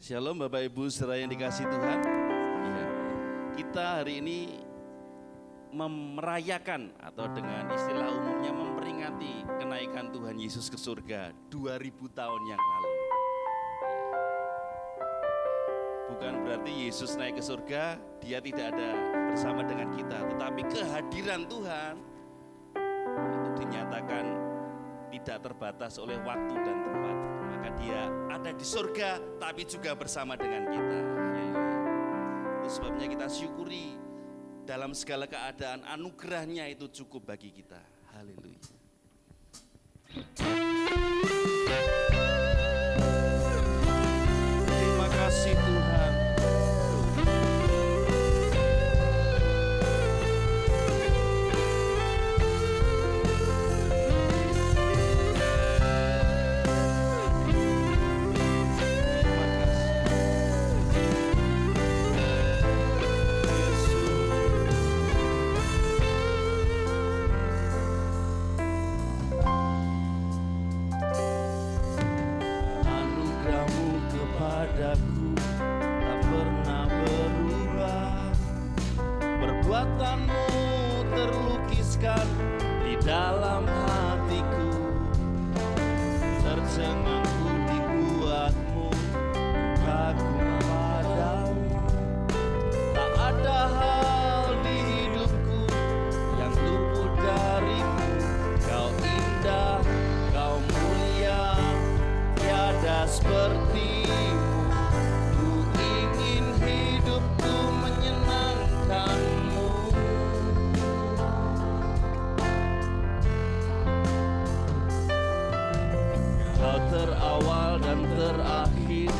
Shalom Bapak Ibu saudara yang dikasihi Tuhan. Ya, kita hari ini merayakan atau dengan istilah umumnya memperingati kenaikan Tuhan Yesus ke surga 2000 tahun yang lalu. Bukan berarti Yesus naik ke surga, dia tidak ada bersama dengan kita, tetapi kehadiran Tuhan itu dinyatakan tidak terbatas oleh waktu dan tempat. Maka dia ada di surga tapi juga bersama dengan kita. Itu sebabnya kita syukuri dalam segala keadaan anugerahnya itu cukup bagi kita. Haleluya. Terima kasih Tuhan. Perbuatanmu terlukiskan di dalam hatiku, tercengangku dibuatmu, kagum padamu. Tak ada hal di hidupku yang luput darimu. Kau indah, kau mulia, tiada sepertimu. Ku ingin hidupku menyenangkanmu. Kau terawal dan terakhir,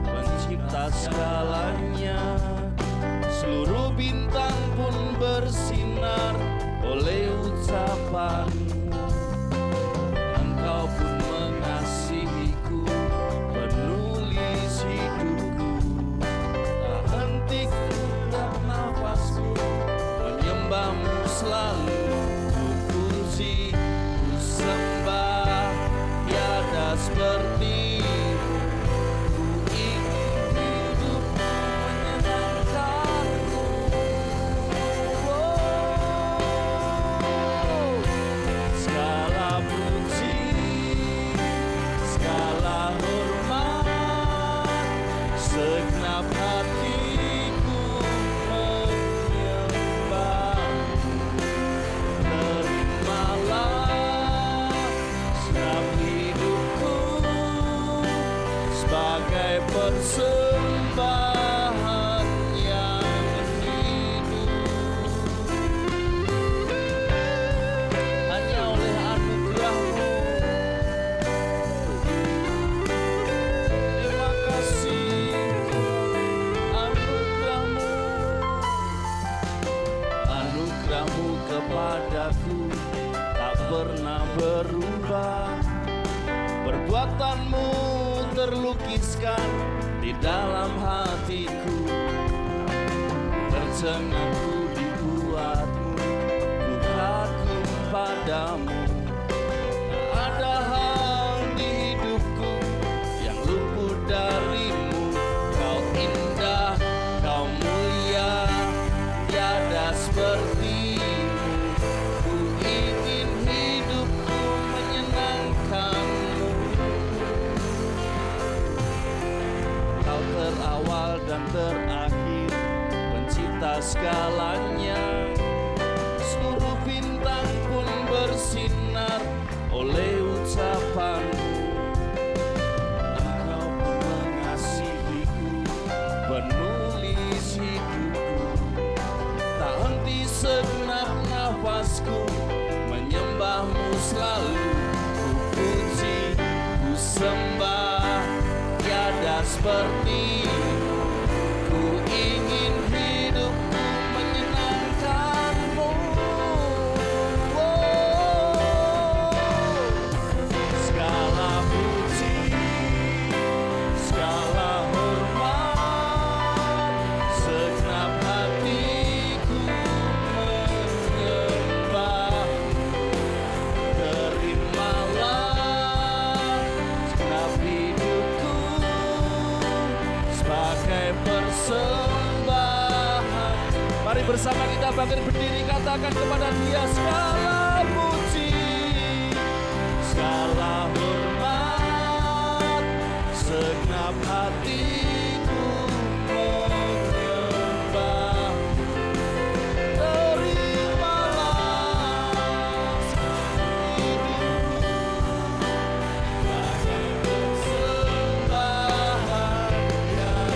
pencipta segalanya. Seluruh bintang pun bersinar oleh ucapanmu. Engkau pun mengasihiku, penulis hidupku. Tak hentiku dan nafasku, menyembahmu selalu. Ku puji, ku sembah, tiada sepertimu. Ku ingin hidupku menyenangkanmu. Segala puji, segala hormat, segenap hatiku menyembahmu. Terimalah segenap hidupku sebagai persembahan yang hidup. Hanya oleh anugerah-Mu. Terima kasih anugerah-Mu. Anugerah-Mu kepadaku tak pernah berubah. Perbuatanmu terlukiskan di dalam hatiku, tercengangku dibuatmu, ku kagum padamu. Tak ada hal di hidupku yang luput darimu. Kau indah, kau mulia, tiada sepertimu. Ku ingin hidupku menyenangkanmu. Kau terawal dan terakhir, pencipta segalanya. Seluruh bintang pun bersinar oleh ucapanmu. Engkau pun mengasihiku, penulis hidupku. Tak henti segenap nafasku, menyembahmu selalu. Ku puji, ku sembah, tiada sepertimu. Ku ingin hidupku menyenangkanmu. Segala puji, segala hormat, segenap hatiku menyembahmu. Terimalah segenap hidupku sebagai persembahan. Mari bersama kita bangkit berdiri, katakan kepada Dia segala puji, segala hormat, segenap hatiku menyembah. Terimalah sebagai persembahan yang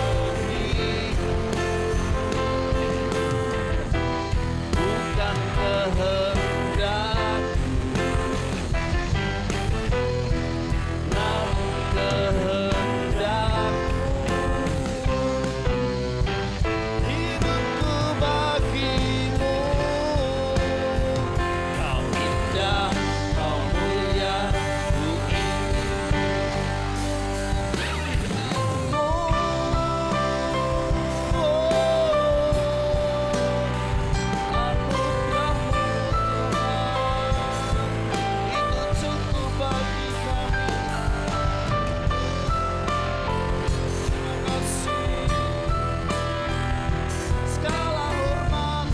bukan kehendak, namun kehendak-Mu. Hidupku bagimu, Kau indah, Kau mulia, ku ingin-Mu. Anugerah-Mu itu cukup bagi kami. Terima kasih. Segala hormat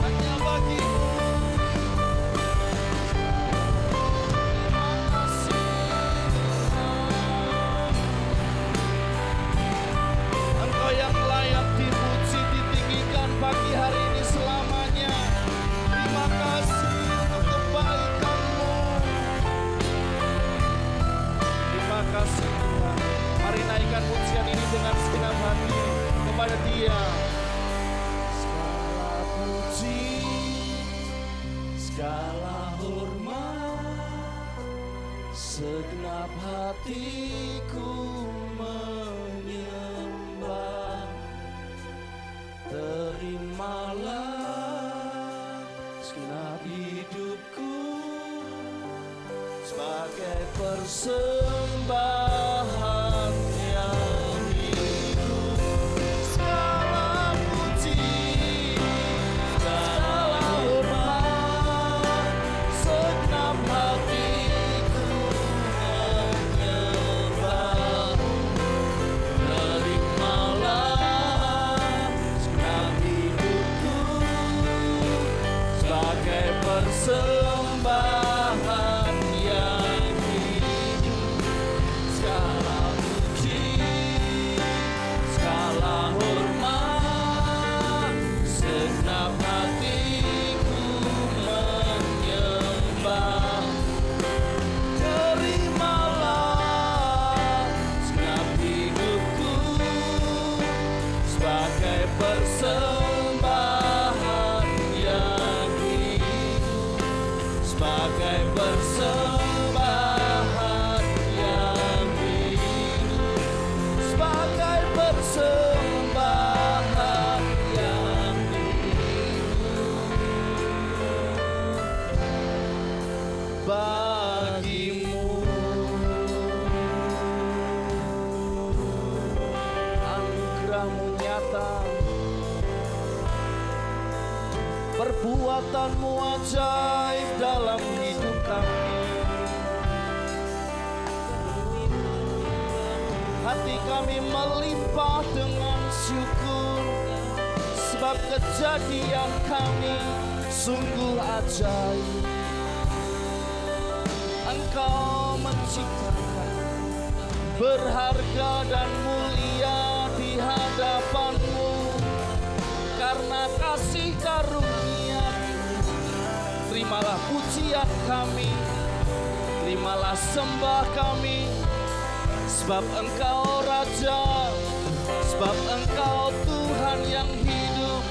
hanya bagi-Mu. Terima kasih Tuhan. Engkau yang layak dipuji, ditinggikan pagi hari ini selamanya. Terima kasih untuk kebaikan-Mu. Terima kasih Tuhan. Mari naikkan pujian ini dengan segenap hati kepada Dia. Segala puji, segala hormat, segenap hatiku menyembah. Terimalah segenap hidupku sebagai persembahan yang hidup. Segala puji, segala hormat, segenap hatiku menyembah. Terimalah segenap hidupku sebagai persembahan yang hidup. Segala puji, segala hormat, segenap hatiku menyembah. Terimalah segenap hidupku sebagai persembahan yang hidup. Sebagai persembahan yang hidup. Sebagai persembahan yang hidup bagi-Mu. Anugerah-Mu nyata, perbuatan-Mu ajaib dalam hidup kami. Hati kami melimpah dengan syukur, sebab kejadian kami sungguh ajaib. Engkau menciptakan berharga dan mulia di hadapan-Mu. Karena kasih karunia, terimalah pujian kami, terimalah sembah kami. Sebab Engkau Raja, sebab Engkau Tuhan yang hidup.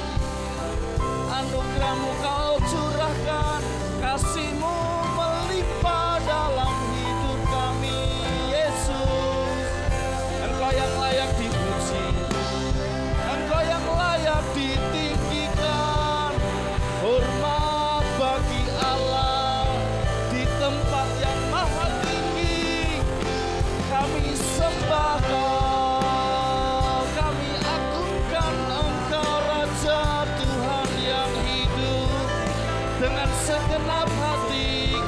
Anugerah-Mu Kau curahkan, kasih-Mu melimpah dalam hidup kami. Yesus, Engkau yang layak dipuji, Engkau yang layak ditinggikan. Hormat bagi Allah di tempat yang maha tinggi. Kami sembah Kau, kami agungkan Engkau Raja, Tuhan yang hidup. Dengan segenap hati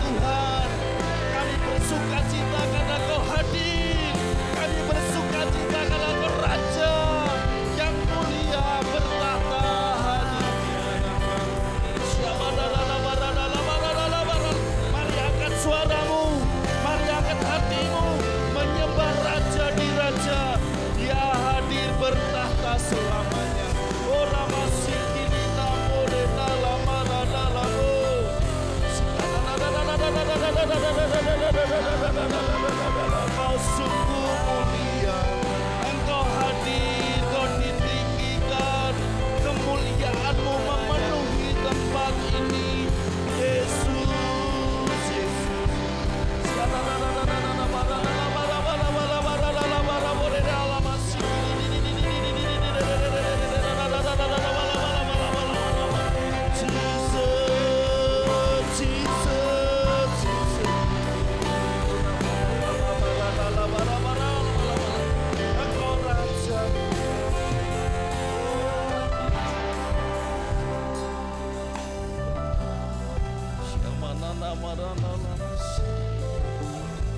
Tuhan. Kami bersuka cita karena Kau hadir. Kami bersuka cita karena Kau Raja yang mulia bertahta hadir. Mari angkat suaramu, mari angkat hatimu, menyembah Raja di Raja. Dia hadir bertahta selamanya. Ora masih kini namore lama lamo. Kau sungguh mulia, Engkau hadir, Kau ditinggikan, kemuliaan-Mu memenuhi tempat ini. Yesus, Yesus.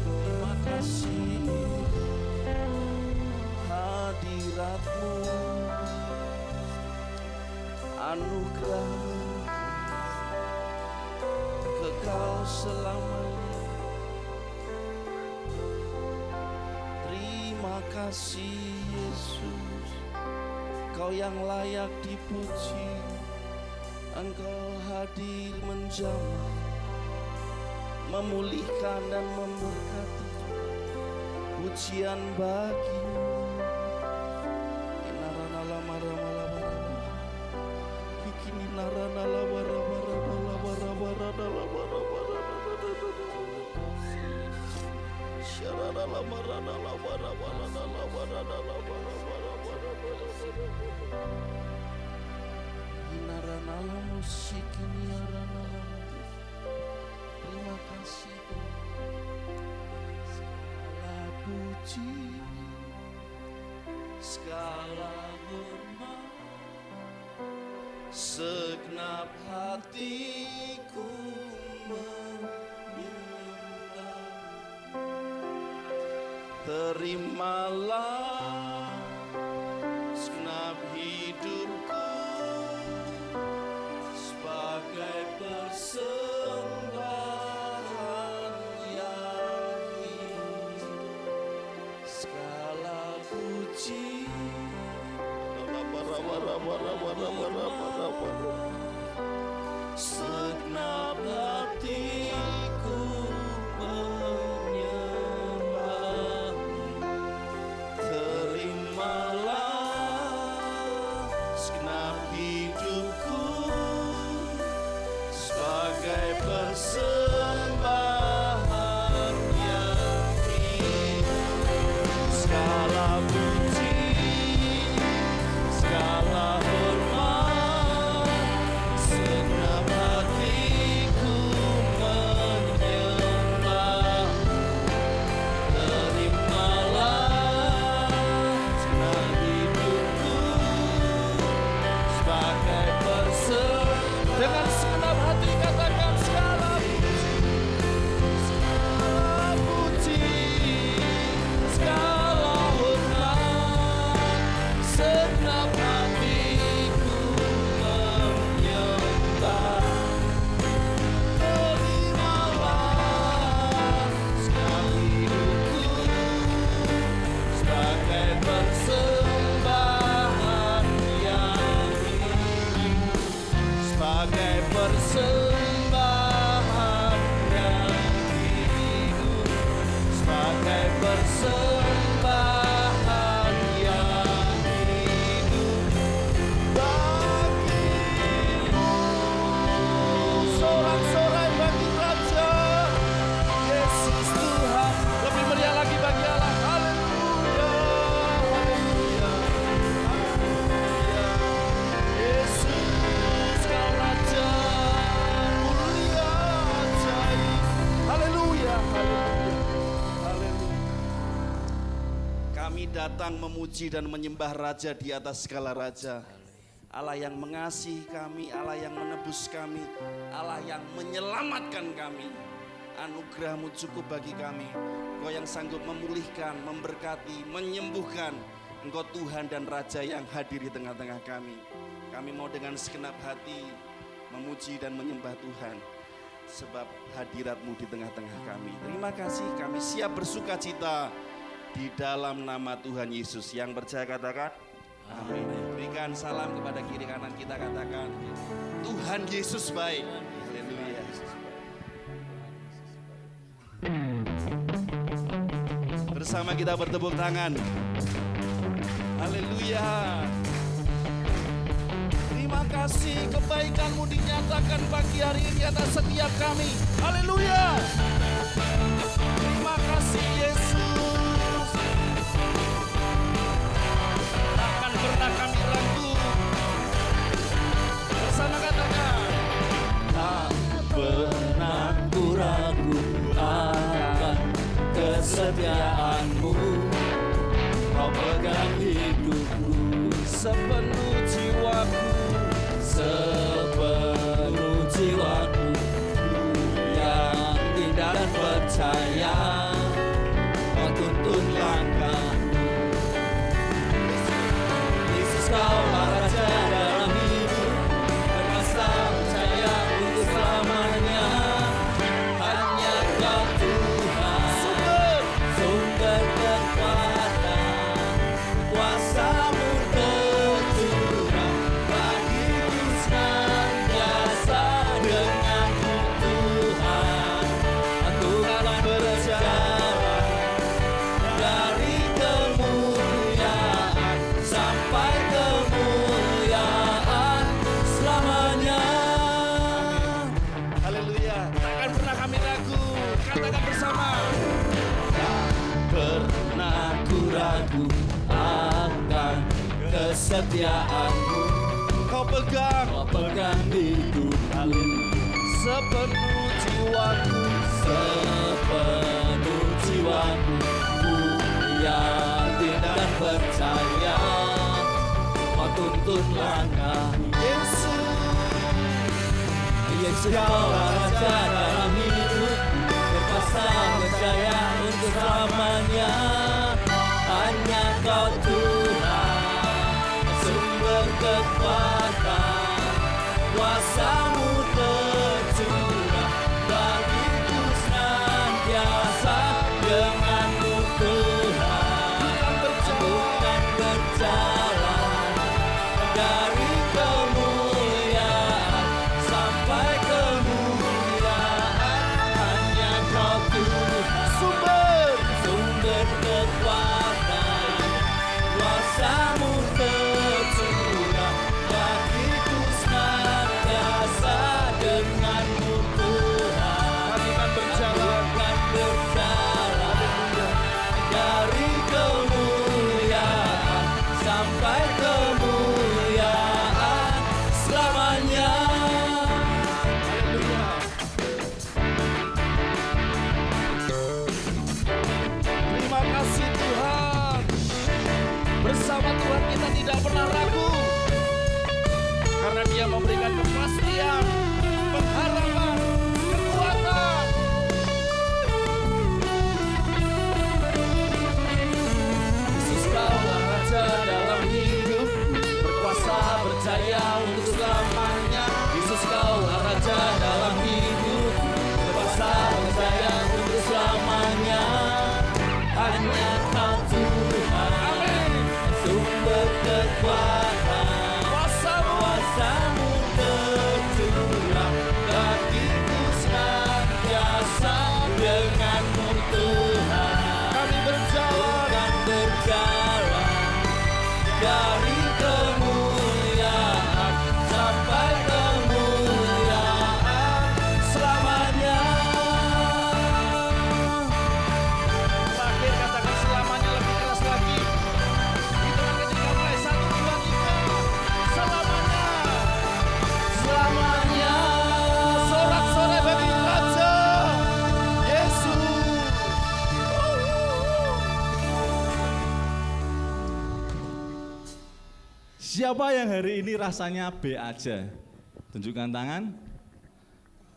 Terima kasih hadirat-Mu, anugerah kekal selamanya. Terima kasih Yesus, Kau yang layak dipuji. Engkau hadir menjamah, memulihkan dan memberkati. Pujian bagi-Mu. Terima kasih segala puji, segala hormat, segenap hatiku menyembah. Terimalah segenap hidupku sebagai persembahan yang hidup. Segala puji, segenap hatiku menyembah. Terimalah segenap hidupku sebagai persembahan yang hidup. Segala puji, segala hormat, segenap hatiku menyembah. Terimalah segenap hidupku sebagai persembahan. Dengan segenap hati katakan segala puji, segala hormat, segenap hatiku menyembah. Terimalah segenap hidupku sebagai persembahan yang hidup. Sebagai persembahan yang hidup, sebagai persembahan yang hidup bagi-Mu. Sorak-sorai bagi Raja Yesus Tuhan. Lebih meriah lagi bagi Allah. Haleluya, haleluya, haleluya. Yesus Kau Raja mulia ajaib. Haleluya, haleluya, haleluya. Kami datang memuji dan menyembah Raja di atas segala raja. Allah yang mengasihi kami, Allah yang menebus kami, Allah yang menyelamatkan kami. anugerah-Mu cukup bagi kami. Engkau yang sanggup memulihkan, memberkati, menyembuhkan. Engkau Tuhan dan Raja yang hadir di tengah-tengah kami. Kami mau dengan segenap hati memuji dan menyembah Tuhan, sebab hadirat-Mu di tengah-tengah kami. Terima kasih, kami siap bersuka cita di dalam nama Tuhan Yesus. Yang percaya katakan amin. Berikan salam kepada kiri kanan kita, katakan Tuhan Yesus baik. Haleluya. Bersama kita bertepuk tangan. Haleluya. Terima kasih, kebaikan-Mu dinyatakan pagi hari ini atas setiap kami. Haleluya. Terima kasih Yesus. Takkan pernah kami ragu. Bersama katakan, tak pernah ku ragu akan kesetiaan-Mu. Kau pegang hidupku sepenuh jiwaku, sepenuh jiwaku, yang indah dan percaya. Kau tuntun langkahku, Yesus, Kau Raja dalam hidup, berkuasa percaya untuk selamanya. Hanya Kau Tuhan, sumber kekuatan, kuasa-Mu tercurah bagiku senantiasa. Denganmu Tuhan, aku akan berjalan dari kemuliaan sampai kemuliaan selamanya. haleluya. Takkan pernah kami ragu. Katakan bersama, Tak pernah ku ragu akan kesetiaan-Mu. Kau pegang Kau pegang hidupku sepenuh jiwaku, sepenuh jiwaku, ku yakin dan percaya. Kau tuntun langkahku, Yesus, Kau Raja dalam hidup, berkuasa berjaya untuk selamanya. Hanya Kau Tuhan, sumber kekuatan, kuasa-Mu tercurah bagiku senantiasa. Denganmu Tuhan, aku kan berjalan dari kemuliaan sampai kemuliaan. Hanya Kau Tuhan, sumber kekuatan, kuasa-Mu tercurah bagiku senantiasa. Denganmu Tuhan, kami akan berjalan dari kemuliaan sampai kemuliaan selamanya. Haleluya. Terima kasih Tuhan. Bersama Tuhan kita tidak pernah ragu, karena Dia memberikan kepastian, pengharapan, kekuatan. Yesus, Kau Raja dalam hidup, berkuasa berjaya untuk selamanya. Yesus, Kau Raja dalam hidup, berkuasa berjaya untuk selamanya. Hanya Kau Tuhan, sumber kekuatan, kuasa-Mu tercurah bagiku senantiasa. Denganmu Tuhan, Kami berjalan akan berjalan dari kemuliaan sampai kemuliaan selamanya. terakhir, katakan selamanya lebih keras lagi. Hitungan ketiga mulai 1, 2, 3. Selamanya. Selamanya. Sorak-sorai bagi Raja Yesus. Siapa yang hari ini rasanya B aja? Tunjukkan tangan.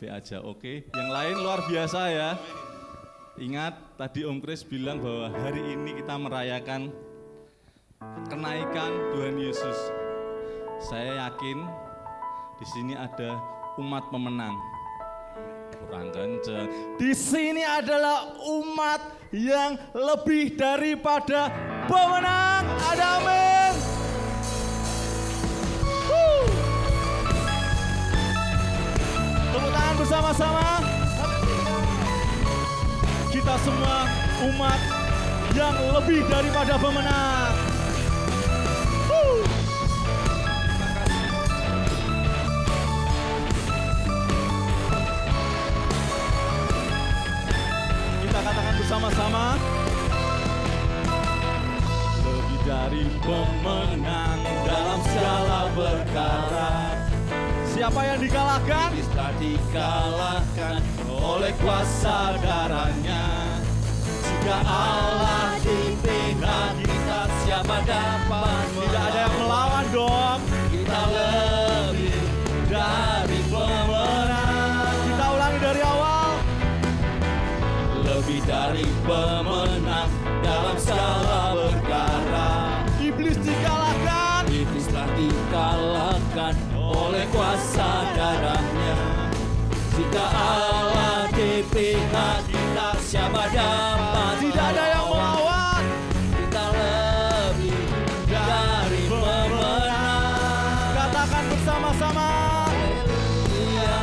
B aja, oke. Yang lain luar biasa ya. Ingat tadi Om Kris bilang bahwa hari ini kita merayakan kenaikan Tuhan Yesus. Saya yakin di sini ada umat pemenang. Kurang kenceng. Di sini adalah umat yang lebih daripada pemenang. Ada amin. Tepuk tangan bersama-sama. Kita semua umat yang lebih daripada pemenang. Kita katakan bersama-sama. Lebih dari pemenang dalam segala perkara. Siapa yang dikalahkan? Bisa dikalahkan oleh kuasa darahnya. Jika Allah di pihak kita, siapa dapat? Tidak ada yang melawan dong. Kita lebih dari pemenang. Kita ulangi dari awal. Lebih dari pemenang dalam segala perkara. Iblis dikalahkan. Iblis telah dikalahkan oleh kuasa darahnya. Jika Allah di pihak kita, siapa dapat? Tidak ada yang melawan. Kita lebih dari pemenang. Katakan bersama-sama. Haleluya.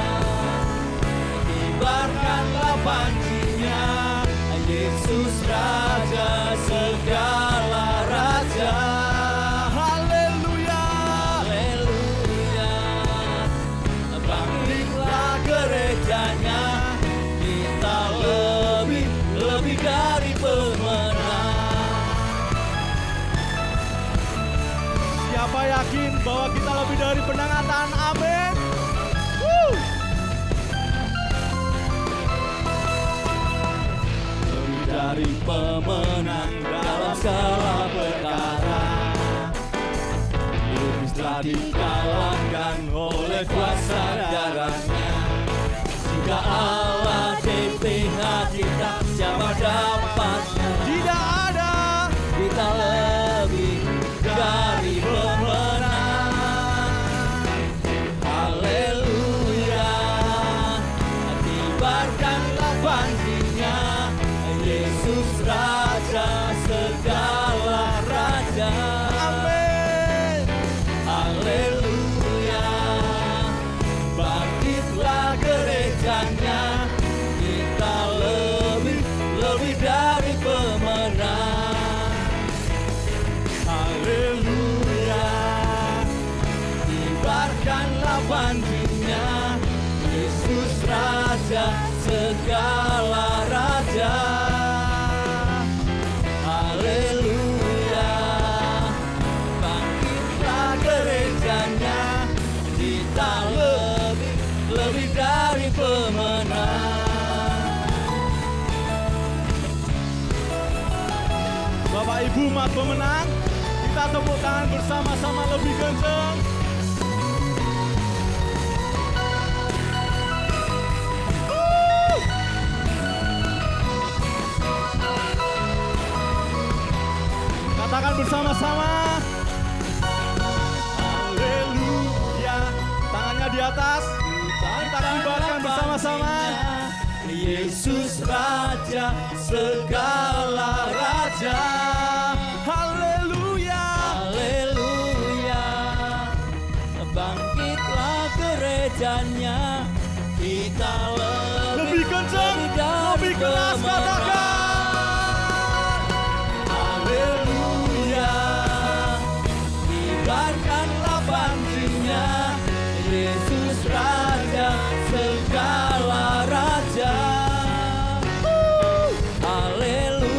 Kibarkanlah panjinya, Yesus Raja segala raja. Haleluya. Haleluya. Bangkitlah gerejanya, kita lebih dari pemenang. Siapa yakin bahwa kita lebih dari pemenang? Katakan amin. Lebih dari pemenang dalam segala perkara. Iblis telah dikalahkan oleh kuasa darahnya. Jika Allah di pihak kita, siapa dapat? Tidak ada. Kita lebih dari pemenang. Haleluya. Kibarkanlah panjinya, Yesus Raja segala raja. Amin. Haleluya. Bangkitlah gerejanya, kita lebih dari pemenang. Haleluya. Kibarkanlah panjinya, Yesus Raja segala raja. Haleluya. Bangkitlah gerejanya, kita lebih dari pemenang. Bapak Ibu umat pemenang, kita tepuk tangan bersama-sama lebih kencang. Katakan bersama-sama. Haleluya. Tangannya di atas. Kita kibarkan bersama-sama. Yesus Raja segala raja. Haleluya. Haleluya. Bangkitlah gerejanya, kita lebih kencang, lebih keras katakan. Haleluya. Kibarkanlah panjinya, Yesus Raja segala raja. Haleluya.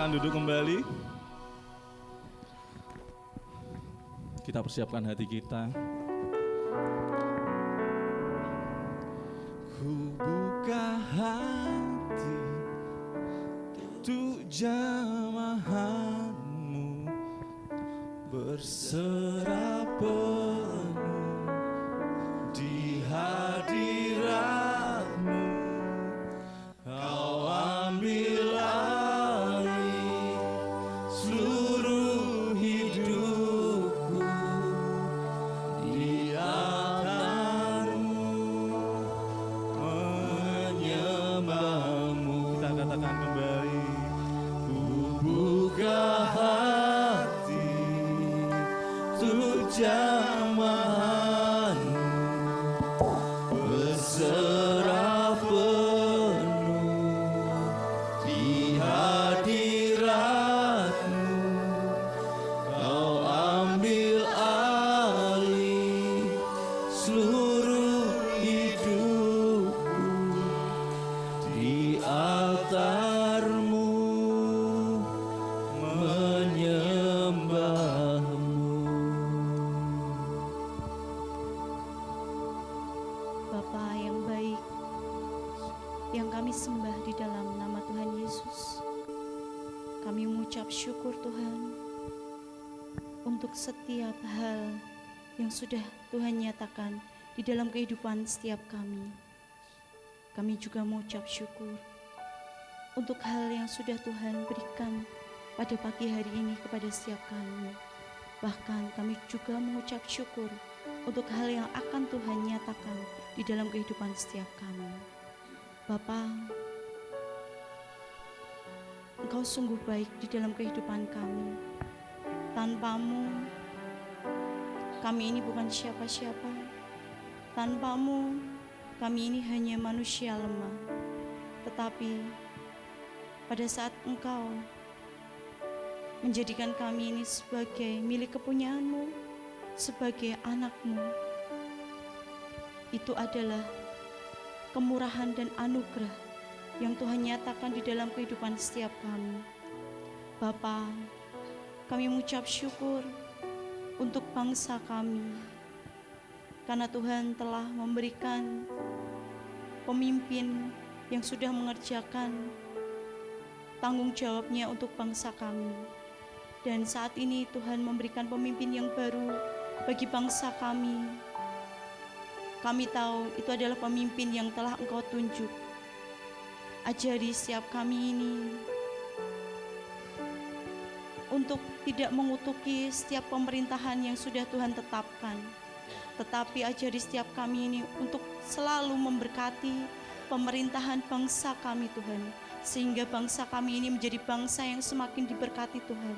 silakan duduk kembali. Kita persiapkan hati kita. Ku buka hati untuk jamahanmu, berserah penuh di hadiratmu. Kau ambil alih seluruh hidupku, di altarmu menyembahmu. Kita katakan kembali, ku buka hati untuk jamahanmu, berserah penuh di hadiratmu. Kau ambil alih seluruh hidupku, di altarmu menyembahmu. Bapa yang baik, yang kami sembah di dalam nama Tuhan Yesus, kami mengucap syukur Tuhan untuk setiap hal yang sudah Tuhan nyatakan di dalam kehidupan setiap kami. Kami juga mengucap syukur untuk hal yang sudah Tuhan berikan pada pagi hari ini kepada setiap kami. Bahkan kami juga mengucap syukur untuk hal yang akan Tuhan nyatakan di dalam kehidupan setiap kami. Bapa, Engkau sungguh baik di dalam kehidupan kami. Tanpamu, kami ini bukan siapa-siapa. Tanpamu, kami ini hanya manusia lemah. Tetapi pada saat Engkau menjadikan kami ini sebagai milik kepunyaanmu, sebagai anak-Mu, itu adalah kemurahan dan anugerah yang Tuhan nyatakan di dalam kehidupan setiap kami. Bapa, kami mengucap syukur untuk bangsa kami, karena Tuhan telah memberikan pemimpin yang sudah mengerjakan tanggung jawabnya untuk bangsa kami. Dan saat ini Tuhan memberikan pemimpin yang baru bagi bangsa kami. Kami tahu itu adalah pemimpin yang telah Engkau tunjuk. Ajari setiap kami ini untuk tidak mengutuki setiap pemerintahan yang sudah Tuhan tetapkan, tetapi ajari setiap kami ini untuk selalu memberkati pemerintahan bangsa kami Tuhan, sehingga bangsa kami ini menjadi bangsa yang semakin diberkati Tuhan,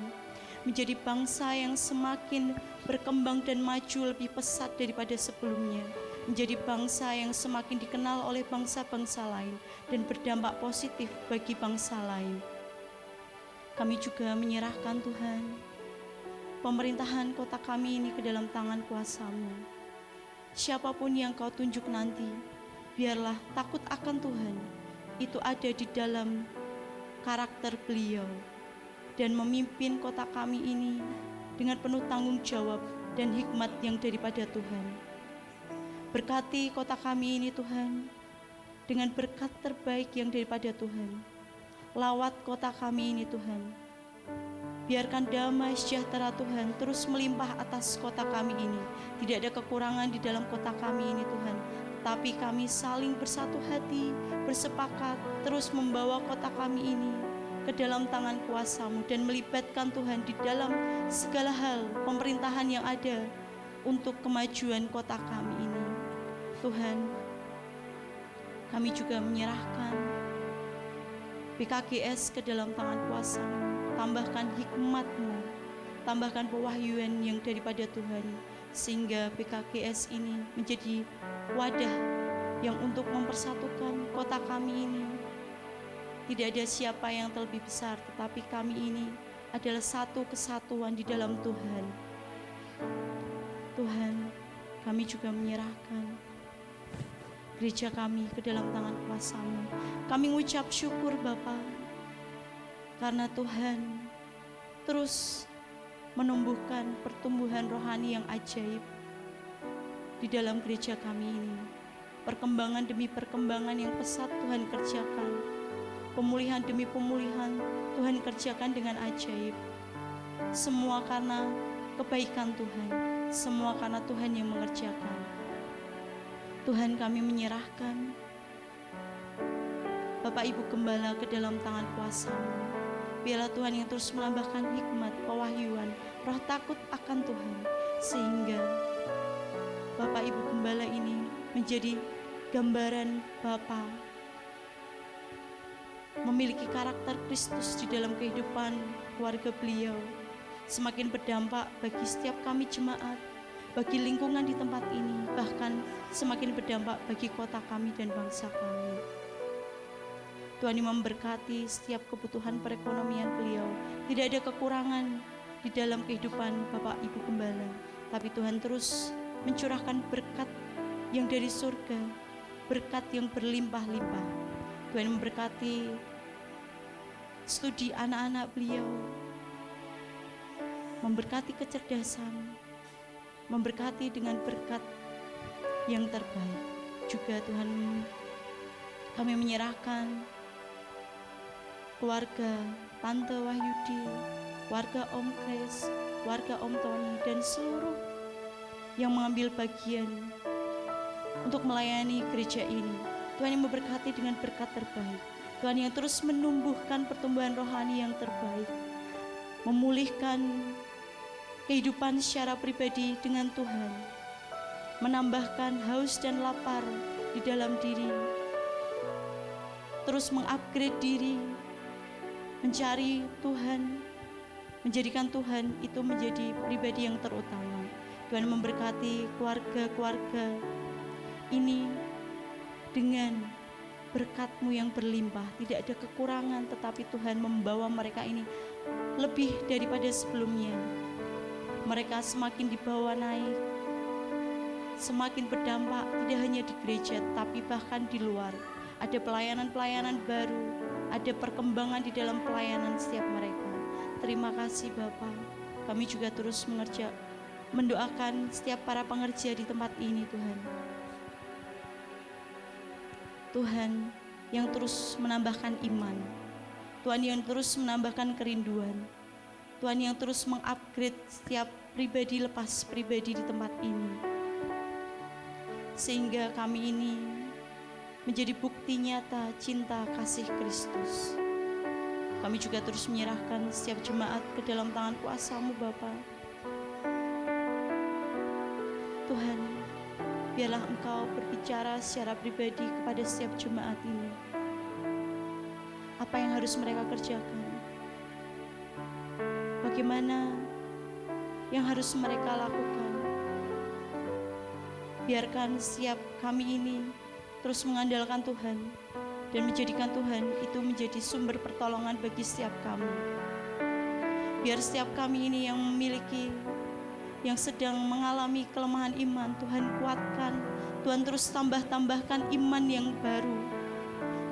menjadi bangsa yang semakin berkembang dan maju lebih pesat daripada sebelumnya, menjadi bangsa yang semakin dikenal oleh bangsa-bangsa lain dan berdampak positif bagi bangsa lain. Kami juga menyerahkan Tuhan pemerintahan kota kami ini ke dalam tangan kuasa-Mu. Siapapun yang Kau tunjuk nanti, biarlah takut akan Tuhan itu ada di dalam karakter beliau, dan memimpin kota kami ini dengan penuh tanggung jawab dan hikmat yang daripada Tuhan. Berkati kota kami ini Tuhan dengan berkat terbaik yang daripada Tuhan. Lawat kota kami ini Tuhan. Biarkan damai sejahtera Tuhan terus melimpah atas kota kami ini. Tidak ada kekurangan di dalam kota kami ini Tuhan, tapi kami saling bersatu hati, bersepakat terus membawa kota kami ini ke dalam tangan kuasa-Mu dan melibatkan Tuhan di dalam segala hal pemerintahan yang ada untuk kemajuan kota kami ini. Tuhan, kami juga menyerahkan PKGS ke dalam tangan kuasa-Mu. Tambahkan hikmat-Mu, tambahkan pewahyuan yang daripada Tuhan, sehingga PKGS ini menjadi wadah yang untuk mempersatukan kota kami ini. Tidak ada siapa yang terlebih besar, tetapi kami ini adalah satu kesatuan di dalam Tuhan. Tuhan, kami juga menyerahkan gereja kami ke dalam tangan kuasa-Mu. Kami mengucap syukur Bapa, Karena Tuhan terus menumbuhkan pertumbuhan rohani yang ajaib di dalam gereja kami ini. Perkembangan demi perkembangan yang pesat Tuhan kerjakan. Pemulihan demi pemulihan Tuhan kerjakan dengan ajaib. Semua karena kebaikan Tuhan, semua karena Tuhan yang mengerjakan. Tuhan, kami menyerahkan Bapak Ibu Gembala ke dalam tangan kuasa-Mu. Biarlah Tuhan yang terus menambahkan hikmat, pewahyuan, roh takut akan Tuhan, sehingga Bapak Ibu Gembala ini menjadi gambaran Bapa, memiliki karakter Kristus di dalam kehidupan keluarga beliau, semakin berdampak bagi setiap kami jemaat, bagi lingkungan di tempat ini, bahkan semakin berdampak bagi kota kami dan bangsa kami. Tuhan yang memberkati setiap kebutuhan perekonomian beliau. Tidak ada kekurangan di dalam kehidupan Bapak Ibu Gembala, tapi Tuhan terus mencurahkan berkat yang dari surga, berkat yang berlimpah-limpah. Tuhan memberkati studi anak-anak beliau, memberkati kecerdasan, memberkati dengan berkat yang terbaik. Juga Tuhan, kami menyerahkan keluarga Tante Wahyudi, warga Om Kris, warga Om Tony, dan seluruh yang mengambil bagian untuk melayani gereja ini. Tuhan yang memberkati dengan berkat terbaik. Tuhan yang terus menumbuhkan pertumbuhan rohani yang terbaik, memulihkan kehidupan secara pribadi dengan Tuhan, menambahkan haus dan lapar di dalam diri, terus mengupgrade diri, mencari Tuhan, menjadikan Tuhan itu menjadi pribadi yang terutama. Tuhan memberkati keluarga-keluarga ini dengan berkat-Mu yang berlimpah. Tidak ada kekurangan, tetapi Tuhan membawa mereka ini lebih daripada sebelumnya. Mereka semakin dibawa naik, semakin berdampak tidak hanya di gereja, tapi bahkan di luar. Ada pelayanan-pelayanan baru, ada perkembangan di dalam pelayanan setiap mereka. Terima kasih Bapa. Kami juga terus mendoakan setiap para pengerja di tempat ini Tuhan. Tuhan yang terus menambahkan iman, Tuhan yang terus menambahkan kerinduan, Tuhan yang terus mengupgrade setiap pribadi lepas pribadi di tempat ini, sehingga kami ini menjadi bukti nyata cinta kasih Kristus. Kami juga terus menyerahkan setiap jemaat ke dalam tangan kuasa-Mu Bapa. Tuhan, biarlah Engkau berbicara secara pribadi kepada setiap jemaat ini. Apa yang harus mereka kerjakan? Bagaimana yang harus mereka lakukan? Biarkan setiap kami ini terus mengandalkan Tuhan dan menjadikan Tuhan itu menjadi sumber pertolongan bagi setiap kami. Biar setiap kami ini yang memiliki, yang sedang mengalami kelemahan iman, Tuhan kuatkan, Tuhan terus tambahkan iman yang baru,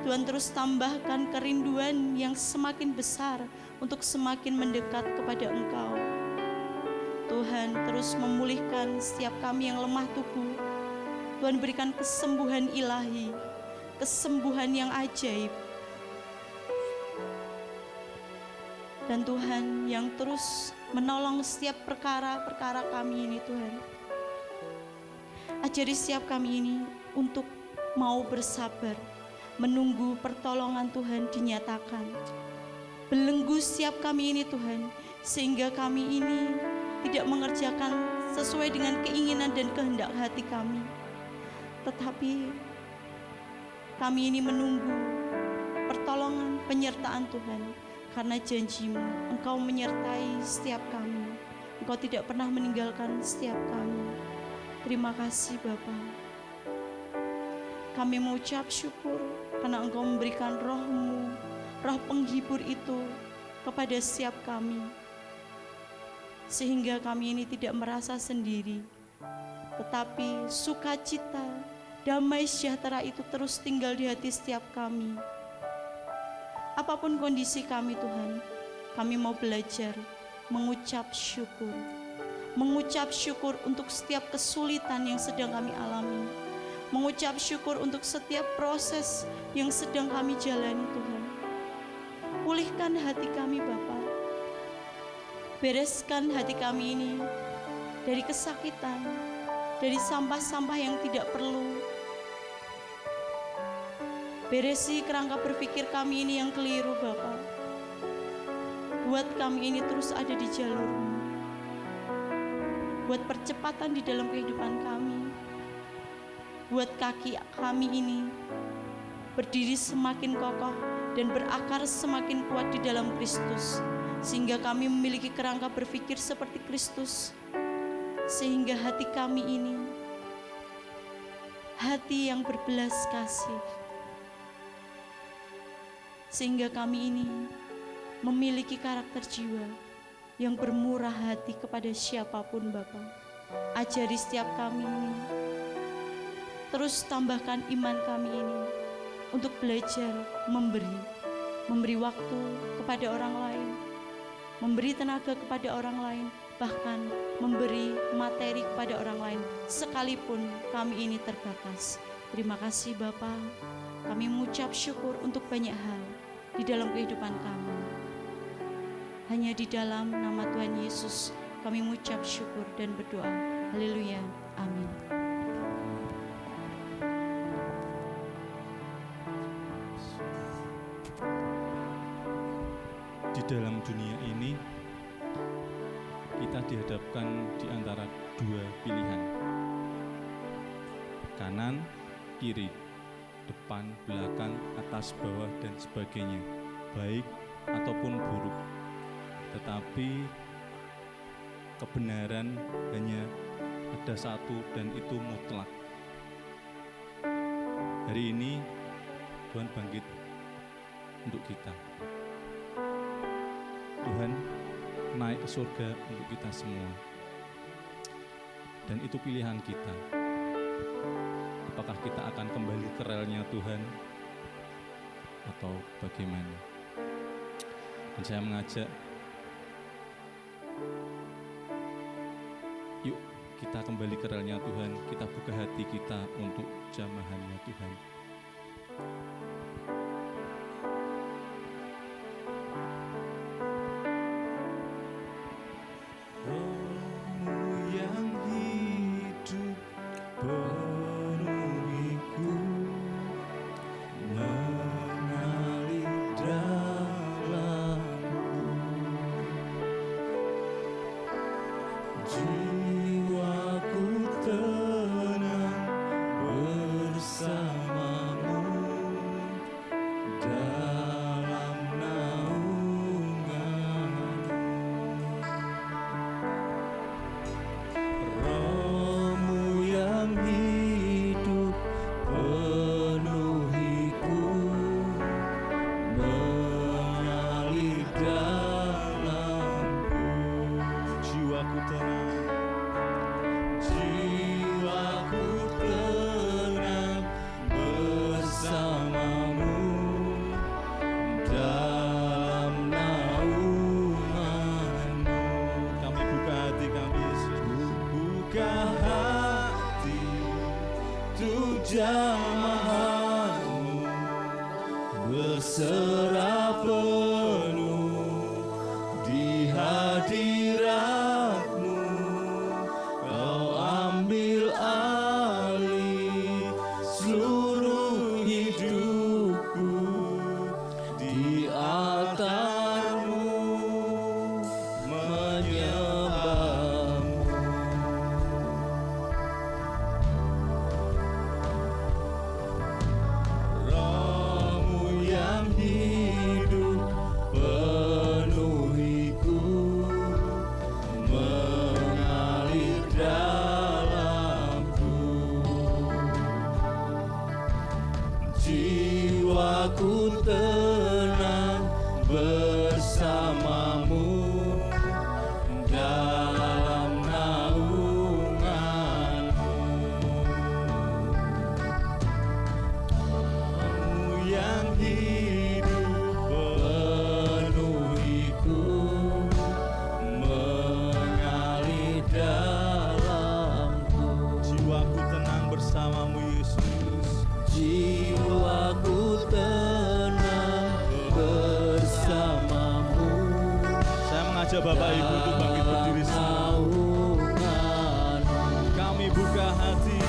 Tuhan terus tambahkan kerinduan yang semakin besar untuk semakin mendekat kepada Engkau. Tuhan terus memulihkan setiap kami yang lemah tubuh. Tuhan berikan kesembuhan ilahi, kesembuhan yang ajaib. Dan Tuhan yang terus menolong setiap perkara-perkara kami ini Tuhan. Ajari setiap kami ini untuk mau bersabar, menunggu pertolongan Tuhan dinyatakan. Belenggu setiap kami ini Tuhan, sehingga kami ini tidak mengerjakan sesuai dengan keinginan dan kehendak hati kami. Tetapi kami ini menunggu pertolongan penyertaan Tuhan, karena janji-Mu, Engkau menyertai setiap kami. Engkau tidak pernah meninggalkan setiap kami. Terima kasih Bapa. Kami mengucap syukur karena Engkau memberikan roh-Mu, roh penghibur itu kepada setiap kami, sehingga kami ini tidak merasa sendiri, tetapi sukacita, damai sejahtera itu terus tinggal di hati setiap kami. Apapun kondisi kami Tuhan, kami mau belajar mengucap syukur. Mengucap syukur untuk setiap kesulitan yang sedang kami alami. Mengucap syukur untuk setiap proses yang sedang kami jalani Tuhan. Pulihkan hati kami Bapa. Bereskan hati kami ini dari kesakitan, dari sampah-sampah yang tidak perlu. Beresi kerangka berpikir kami ini yang keliru Bapa. Buat kami ini terus ada di jalur-Mu. Buat percepatan di dalam kehidupan kami. Buat kaki kami ini berdiri semakin kokoh dan berakar semakin kuat di dalam Kristus. Sehingga kami memiliki kerangka berpikir seperti Kristus. Sehingga hati kami ini hati yang berbelas kasih. Sehingga kami ini memiliki karakter jiwa yang bermurah hati kepada siapapun Bapa. Ajari setiap kami ini, terus tambahkan iman kami ini untuk belajar memberi waktu kepada orang lain, memberi tenaga kepada orang lain, bahkan memberi materi kepada orang lain, sekalipun kami ini terbatas. Terima kasih Bapa, kami mengucap syukur untuk banyak hal di dalam kehidupan kami. Hanya di dalam nama Tuhan Yesus kami mengucap syukur dan berdoa. Haleluya. Amin. Di dalam dunia ini kita dihadapkan di antara dua pilihan, kanan, kiri, depan, belakang, atas, bawah, dan sebagainya, baik ataupun buruk. Tetapi kebenaran hanya ada satu dan itu mutlak. Hari ini Tuhan bangkit untuk kita. Tuhan naik ke surga untuk kita semua. Dan itu pilihan kita. Apakah kita akan kembali ke relnya Tuhan atau bagaimana? Dan saya mengajak, yuk kita kembali ke relnya Tuhan, kita buka hati kita untuk jamahannya Tuhan. Jamahanmu berserah penuh di hadirat-Mu, Kau ambil alih seluruh hidupku di altar-Mu menyembah-Mu. Roh-Mu yang hidup penuhiku, mengajak Bapak Ibu untuk bangkit berdiri semua. Kami buka hati,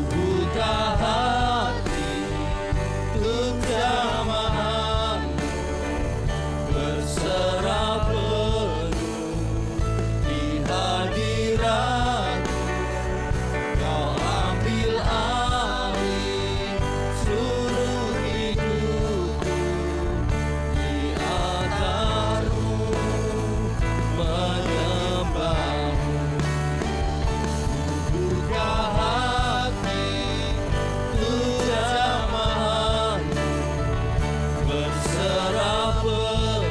Buka hati untuk jamahan, berserah penuh di hadirat. Kau ambil alih seluruh hidupku, di altar-Mu menyembah-Mu. Buka hati untuk jamahan, berserah penuh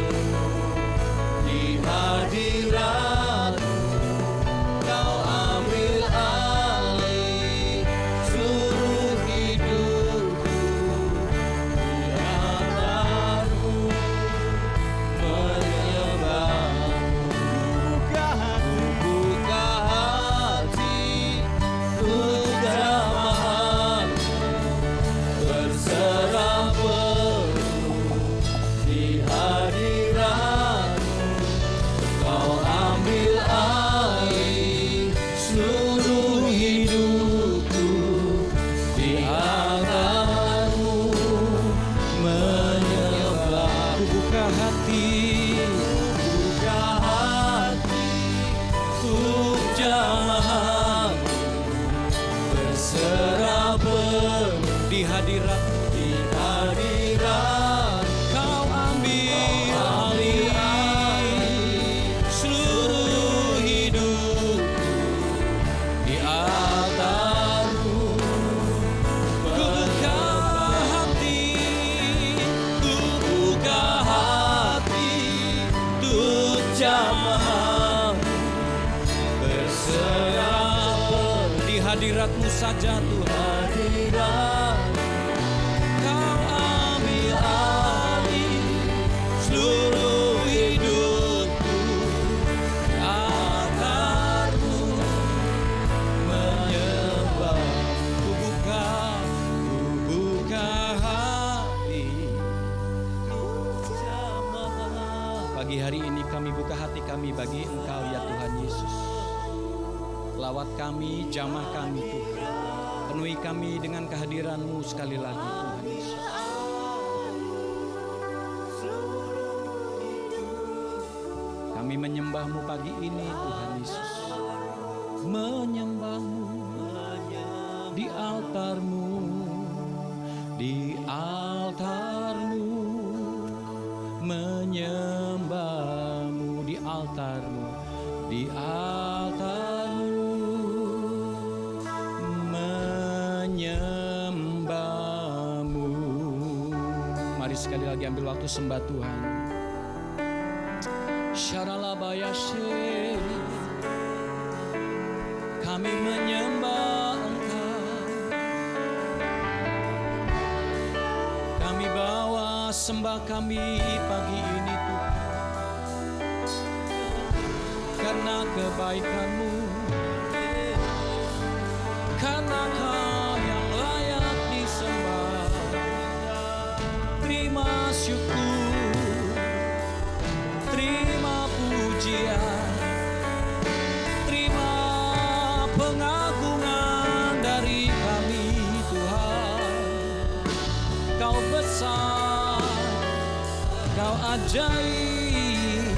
di hadirat-Mu. Kau ambil alih seluruh hidupku, di altar-Mu menyembah-Mu. buka hati, Buka hati untuk jamahan, berserah penuh di hadirat-Mu. Kau ambil alih seluruh hidupku, di altar-Mu menyembah. Buka hati untuk jamahan, berserah penuh di hadirat. Kau ambil alih seluruh hidupku, di altar-Mu. Ku buka hati, ku buka hati untuk jamahan, berserah penuh di hadirat-Mu saja Tuhan. Kau ambil alih seluruh hidupku, altar-Mu menyembah. Ku buka hati untuk jamahan. Pagi hari ini kami buka hati kami bagi Engkau ya Tuhan Yesus. Lawat kami, jamah kami Tuhan. Penuhi kami dengan kehadiran-Mu sekali lagi Tuhan Yesus. Kami menyembah-Mu pagi ini Tuhan Yesus. Menyembah-Mu di altar-Mu, di altar-Mu. Menyembah-Mu di altar-Mu, di altar-Mu. Menyembah-Mu. Mari sekali lagi ambil waktu sembah Tuhan. Syaralabayashe, kami menyembah Engkau. Kami bawa sembah kami pagi ini Tuhan, karena kebaikan-Mu, karena Kau yang layak disembah. Terima syukur, terima pujian, terima pengagungan dari kami Tuhan. Kau besar, Kau ajaib,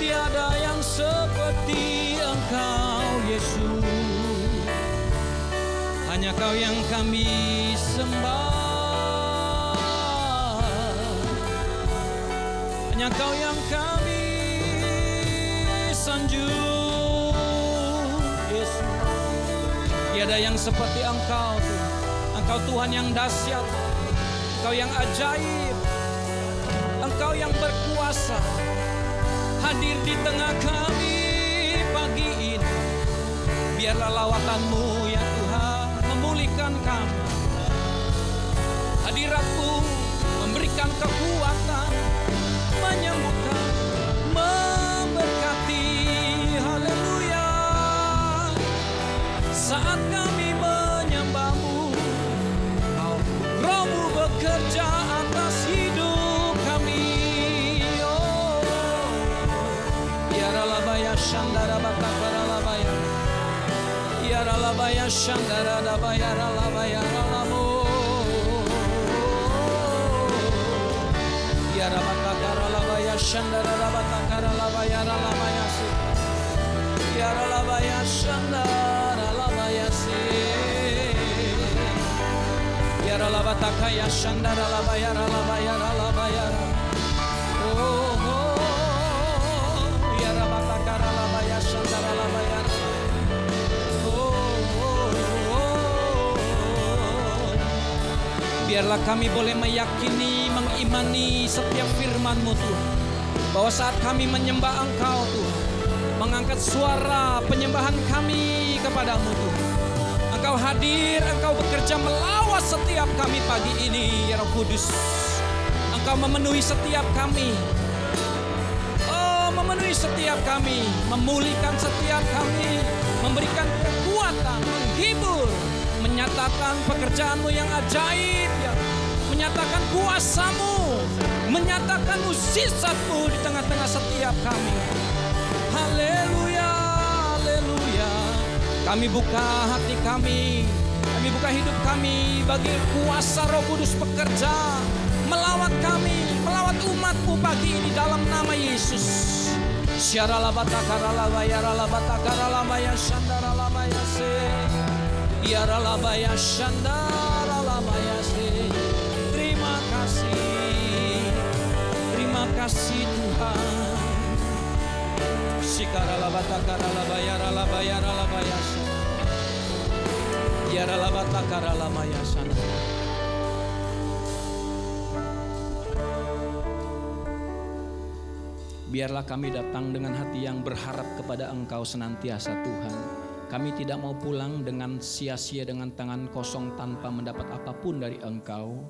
tiada yang seperti Engkau Yesus. Hanya Kau yang kami sembah, hanya Kau yang kami sanjung Yesus. Tiada yang seperti Engkau Tuhan. Engkau Tuhan yang dahsyat, Engkau yang ajaib, Engkau yang berkuasa, hadir di tengah kami pagi ini. Biarlah lawatan-Mu ya Tuhan memulihkan kami. Hadirat-Mu memberikan kekuatan, menyembuhkan, memberkati. Haleluya. Saat kami menyembah-Mu, Roh-Mu bekerja atas hidup kami. Oh, shandara la bayara la bayara la mo. Yara batakara la baya shandara la batakara la bayara la bayasi. Yara la baya shandara la bayasi. Yara la batakaya shandara la bayara la bayara la bayara. Yara batakara la baya shandara la bayara. Biarlah kami boleh meyakini, mengimani setiap firman-Mu Tuhan. Bahwa saat kami menyembah Engkau Tuhan, mengangkat suara penyembahan kami kepadamu Tuhan. Engkau hadir, Engkau bekerja melawat setiap kami pagi ini, ya Roh Kudus. Engkau memenuhi setiap kami. Oh, memenuhi setiap kami, memulihkan setiap kami, memberikan kekuatan, menghibur, menyatakan pekerjaan-Mu yang ajaib, ya. Menyatakan kuasa-Mu, menyatakan mukjizat-Mu di tengah-tengah setiap kami. Haleluya, haleluya. Kami buka hati kami buka hidup kami bagi kuasa Roh Kudus bekerja, melawat kami, melawat umat-Mu pagi ini dalam nama Yesus. Syara la batakara la bayara la batakara la baya shandara la baya se. Yara la baya shandara la baya se. Terima kasih Tuhan. Sikara la batakara la bayara la bayara la baya se. Yara la batakara la baya shandara. Biarlah kami datang dengan hati yang berharap kepada Engkau senantiasa Tuhan. Kami tidak mau pulang dengan sia-sia, dengan tangan kosong tanpa mendapat apapun dari Engkau.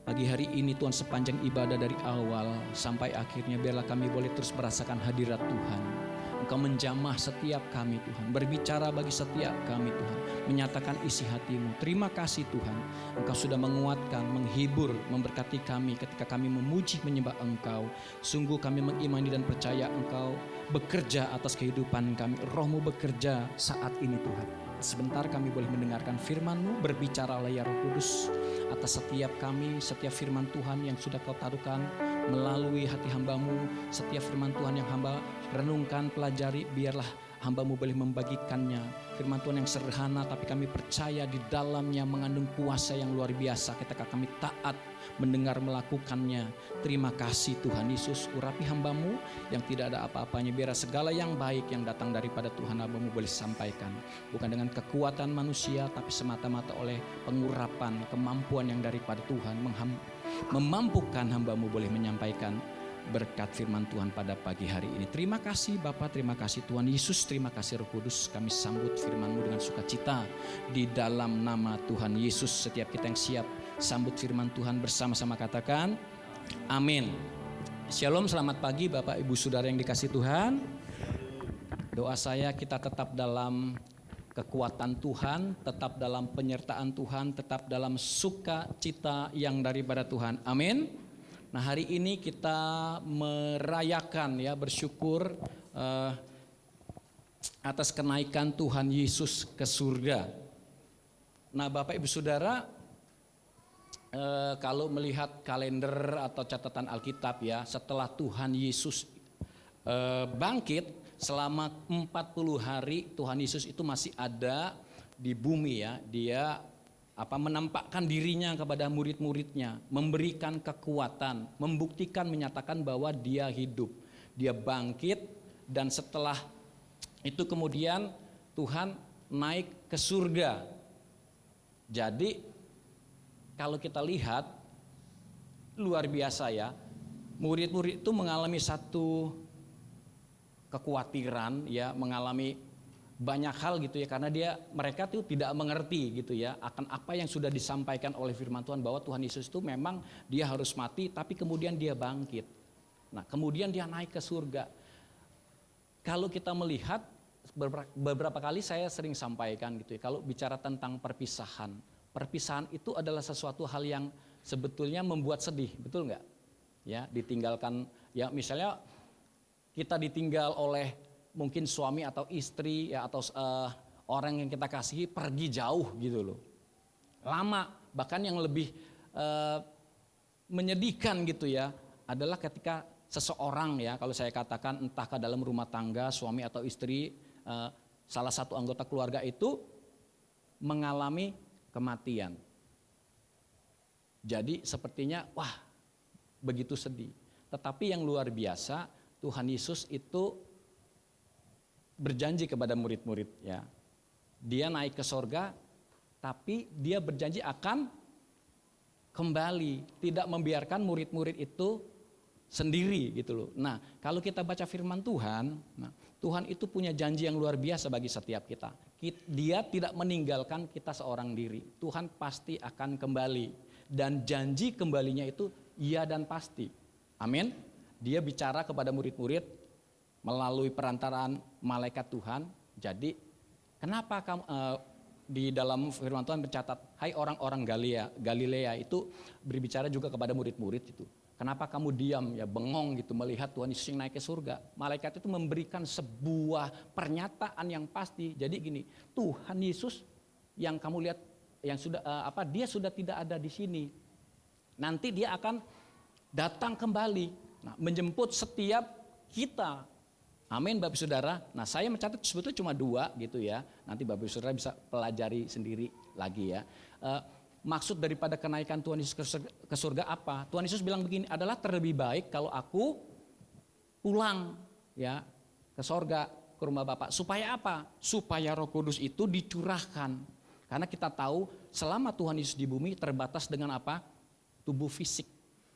Pagi hari ini Tuhan, sepanjang ibadah dari awal sampai akhirnya, biarlah kami boleh terus merasakan hadirat Tuhan. Engkau menjamah setiap kami Tuhan, berbicara bagi setiap kami Tuhan, menyatakan isi hati-Mu. Terima kasih Tuhan, Engkau sudah menguatkan, menghibur, memberkati kami ketika kami memuji menyembah Engkau. Sungguh kami mengimani dan percaya Engkau bekerja atas kehidupan kami. Roh-Mu bekerja saat ini Tuhan. Sebentar kami boleh mendengarkan firman-Mu, berbicaralah ya Roh Kudus atas setiap kami, setiap firman Tuhan yang sudah Kau taruhkan melalui hati hamba-Mu. Setiap firman Tuhan yang hamba renungkan, pelajari, biarlah hamba-Mu boleh membagikannya. Firman Tuhan yang sederhana tapi kami percaya di dalamnya mengandung kuasa yang luar biasa ketika kami taat mendengar, melakukannya. Terima kasih Tuhan Yesus, urapi hamba-Mu yang tidak ada apa-apanya. Biar segala yang baik yang datang daripada Tuhan hamba-Mu boleh sampaikan, bukan dengan kekuatan manusia tapi semata-mata oleh pengurapan kemampuan yang daripada Tuhan, memampukan hamba-Mu boleh menyampaikan berkat firman Tuhan pada pagi hari ini. Terima kasih Bapa, terima kasih Tuhan Yesus, terima kasih Roh Kudus. Kami sambut firman-Mu dengan sukacita di dalam nama Tuhan Yesus. Setiap kita yang siap sambut firman Tuhan bersama-sama katakan amin. Shalom, selamat pagi Bapak Ibu Saudara yang dikasihi Tuhan. Doa saya kita tetap dalam kekuatan Tuhan, tetap dalam penyertaan Tuhan, tetap dalam sukacita yang daripada Tuhan. Amin. Nah, hari ini kita merayakan ya, bersyukur atas kenaikan Tuhan Yesus ke surga. Nah, Bapak Ibu Saudara, kalau melihat kalender atau catatan Alkitab ya, setelah Tuhan Yesus bangkit, selama 40 hari Tuhan Yesus itu masih ada di bumi ya. Dia menampakkan dirinya kepada murid-muridnya, memberikan kekuatan, membuktikan, menyatakan bahwa dia hidup, dia bangkit, dan setelah itu kemudian Tuhan naik ke surga. Jadi kalau kita lihat luar biasa ya, murid-murid itu mengalami satu kekhawatiran ya, mengalami banyak hal gitu ya, karena mereka tuh tidak mengerti gitu ya akan apa yang sudah disampaikan oleh firman Tuhan, bahwa Tuhan Yesus itu memang dia harus mati tapi kemudian dia bangkit. Nah, kemudian dia naik ke surga. Kalau kita melihat beberapa kali saya sering sampaikan gitu ya, kalau bicara tentang perpisahan itu adalah sesuatu hal yang sebetulnya membuat sedih, betul nggak? Ya, ditinggalkan ya, misalnya kita ditinggal oleh mungkin suami atau istri ya, atau orang yang kita kasihi pergi jauh gitu loh. Lama, bahkan yang lebih menyedihkan gitu ya adalah ketika seseorang ya, kalau saya katakan entah ke dalam rumah tangga, suami atau istri, salah satu anggota keluarga itu mengalami kematian. Jadi sepertinya wah begitu sedih. Tetapi yang luar biasa, Tuhan Yesus itu berjanji kepada murid-murid ya. Dia naik ke sorga, tapi dia berjanji akan kembali, tidak membiarkan murid-murid itu sendiri gitu loh. Nah, kalau kita baca firman Tuhan, Tuhan itu punya janji yang luar biasa bagi setiap kita. Dia tidak meninggalkan kita seorang diri. Tuhan pasti akan kembali, dan janji kembalinya itu iya dan pasti. Amin. Dia bicara kepada murid-murid melalui perantaraan malaikat Tuhan. Jadi kenapa kamu di dalam firman Tuhan bercatat, hai orang-orang Galilea itu berbicara juga kepada murid-murid itu. Kenapa kamu diam ya, bengong gitu melihat Tuhan Yesus yang naik ke surga? Malaikat itu memberikan sebuah pernyataan yang pasti. Jadi gini, Tuhan Yesus yang kamu lihat yang sudah dia sudah tidak ada di sini. Nanti dia akan datang kembali. Nah, menjemput setiap kita. Amin Bapak Saudara. Nah, saya mencatat sebetulnya cuma 2 gitu ya. Nanti Bapak Saudara bisa pelajari sendiri lagi ya. Maksud daripada kenaikan Tuhan Yesus ke surga apa? Tuhan Yesus bilang begini, adalah terlebih baik kalau aku pulang ya ke surga, ke rumah Bapa. Supaya apa? Supaya Roh Kudus itu dicurahkan. Karena kita tahu selama Tuhan Yesus di bumi terbatas dengan apa? Tubuh fisik.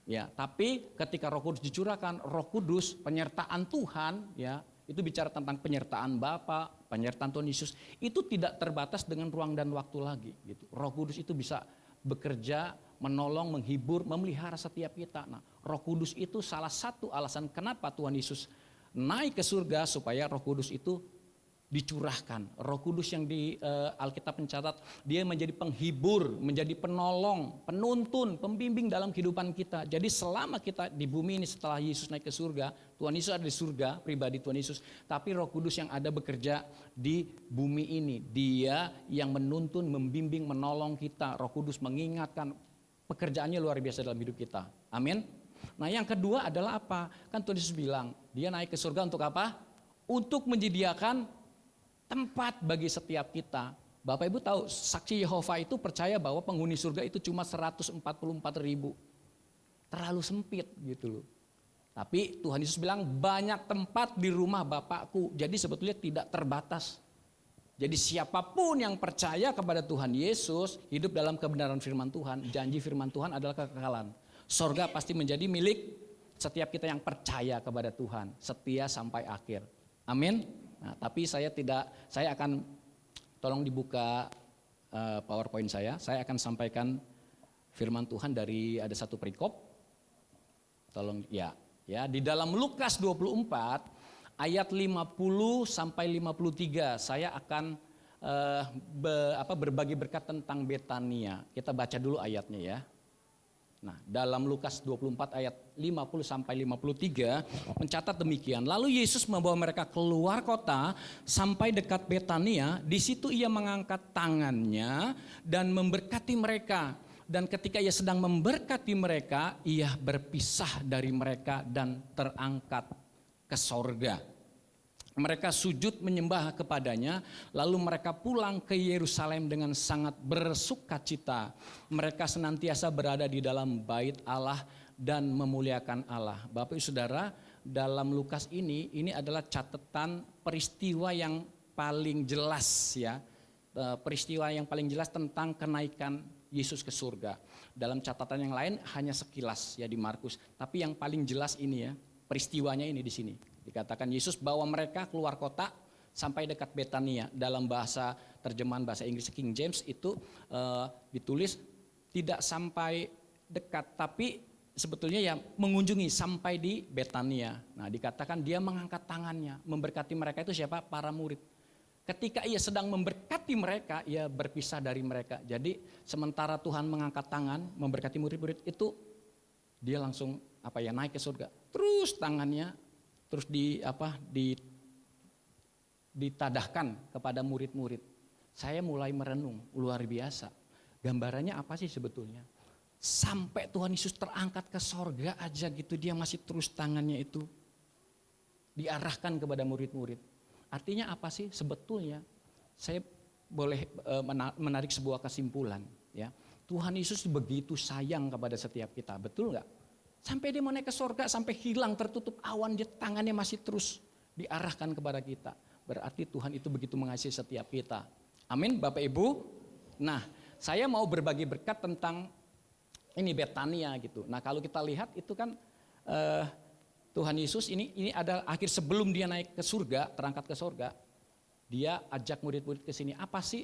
Ya, tapi ketika Roh Kudus dicurahkan, Roh Kudus, penyertaan Tuhan, ya, itu bicara tentang penyertaan Bapa, penyertaan Tuhan Yesus, itu tidak terbatas dengan ruang dan waktu lagi. Gitu. Roh Kudus itu bisa bekerja, menolong, menghibur, memelihara setiap kita. Nah, Roh Kudus itu salah satu alasan kenapa Tuhan Yesus naik ke surga, supaya Roh Kudus itu dicurahkan. Roh Kudus yang di Alkitab mencatat, dia menjadi penghibur, menjadi penolong, penuntun, pembimbing dalam kehidupan kita. Jadi selama kita di bumi ini setelah Yesus naik ke surga, Tuhan Yesus ada di surga, pribadi Tuhan Yesus, tapi Roh Kudus yang ada bekerja di bumi ini. Dia yang menuntun, membimbing, menolong kita. Roh Kudus mengingatkan, pekerjaannya luar biasa dalam hidup kita. Amin. Nah, yang kedua adalah apa? Kan Tuhan Yesus bilang, dia naik ke surga untuk apa? Untuk menyediakan tempat bagi setiap kita. Bapak Ibu tahu, saksi Yehova itu percaya bahwa penghuni surga itu cuma 144.000. Terlalu sempit gitu loh. Tapi Tuhan Yesus bilang banyak tempat di rumah Bapakku. Jadi sebetulnya tidak terbatas. Jadi siapapun yang percaya kepada Tuhan Yesus, hidup dalam kebenaran firman Tuhan, janji firman Tuhan adalah kekekalan. Sorga pasti menjadi milik setiap kita yang percaya kepada Tuhan, setia sampai akhir. Amin. Nah, tapi saya akan tolong dibuka PowerPoint saya akan sampaikan firman Tuhan dari ada satu perikop. Tolong ya di dalam Lukas 24 ayat 50 sampai 53 saya akan berbagi berkat tentang Betania. Kita baca dulu ayatnya ya. Nah, dalam Lukas 24 ayat 50 sampai 53 mencatat demikian. Lalu Yesus membawa mereka keluar kota sampai dekat Betania. Di situ ia mengangkat tangannya dan memberkati mereka. Dan ketika ia sedang memberkati mereka, ia berpisah dari mereka dan terangkat ke sorga. Mereka sujud menyembah kepadanya, lalu mereka pulang ke Yerusalem dengan sangat bersukacita. Mereka senantiasa berada di dalam bait Allah dan memuliakan Allah. Bapak Ibu Saudara, dalam Lukas ini adalah catatan peristiwa yang paling jelas ya. Peristiwa yang paling jelas tentang kenaikan Yesus ke surga. Dalam catatan yang lain hanya sekilas ya di Markus, tapi yang paling jelas ini ya, peristiwanya ini di sini. Dikatakan Yesus bawa mereka keluar kota sampai dekat Betania. Dalam bahasa terjemahan bahasa Inggris King James itu ditulis tidak sampai dekat, tapi sebetulnya ya mengunjungi sampai di Betania. Nah, dikatakan dia mengangkat tangannya, memberkati mereka. Itu siapa? Para murid. Ketika ia sedang memberkati mereka, ia berpisah dari mereka. Jadi sementara Tuhan mengangkat tangan, memberkati murid-murid itu, dia langsung naik ke surga. Terus tangannya terus ditadahkan kepada murid-murid. saya mulai merenung, luar biasa. Gambarannya apa sih sebetulnya? Sampai Tuhan Yesus terangkat ke sorga aja gitu, dia masih terus tangannya itu diarahkan kepada murid-murid. Artinya apa sih sebetulnya? Saya boleh menarik sebuah kesimpulan, ya. Tuhan Yesus begitu sayang kepada setiap kita, betul nggak? Sampai dia mau naik ke sorga, sampai hilang tertutup awan, dia tangannya masih terus diarahkan kepada kita. Berarti Tuhan itu begitu mengasihi setiap kita. Amin, Bapak Ibu. Nah, saya mau berbagi berkat tentang ini Betania gitu. Nah, kalau kita lihat itu kan Tuhan Yesus ini ada akhir sebelum dia naik ke surga, terangkat ke surga, dia ajak murid-murid ke sini. Apa sih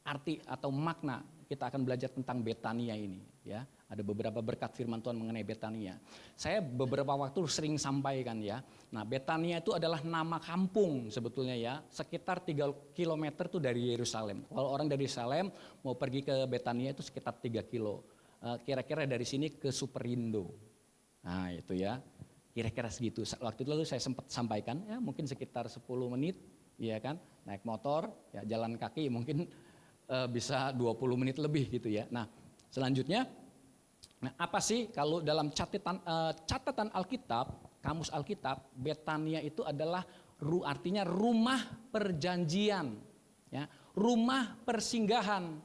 arti atau makna? Kita akan belajar tentang Betania ini, ya. Ada beberapa berkat firman Tuhan mengenai Betania. Saya beberapa waktu sering sampaikan, ya. Nah, Betania itu adalah nama kampung sebetulnya, ya. Sekitar 3 km tuh dari Yerusalem. Kalau orang dari Yerusalem mau pergi ke Betania itu sekitar 3 kilo. Kira-kira dari sini ke Superindo. Nah, itu ya. Kira-kira segitu. Waktu itu lalu saya sempat sampaikan, ya, mungkin sekitar 10 menit, ya kan. Naik motor, ya, jalan kaki mungkin bisa 20 menit lebih gitu, ya. Nah, selanjutnya, apa sih kalau dalam catatan Alkitab, kamus Alkitab, Betania itu adalah artinya rumah perjanjian, ya, rumah persinggahan.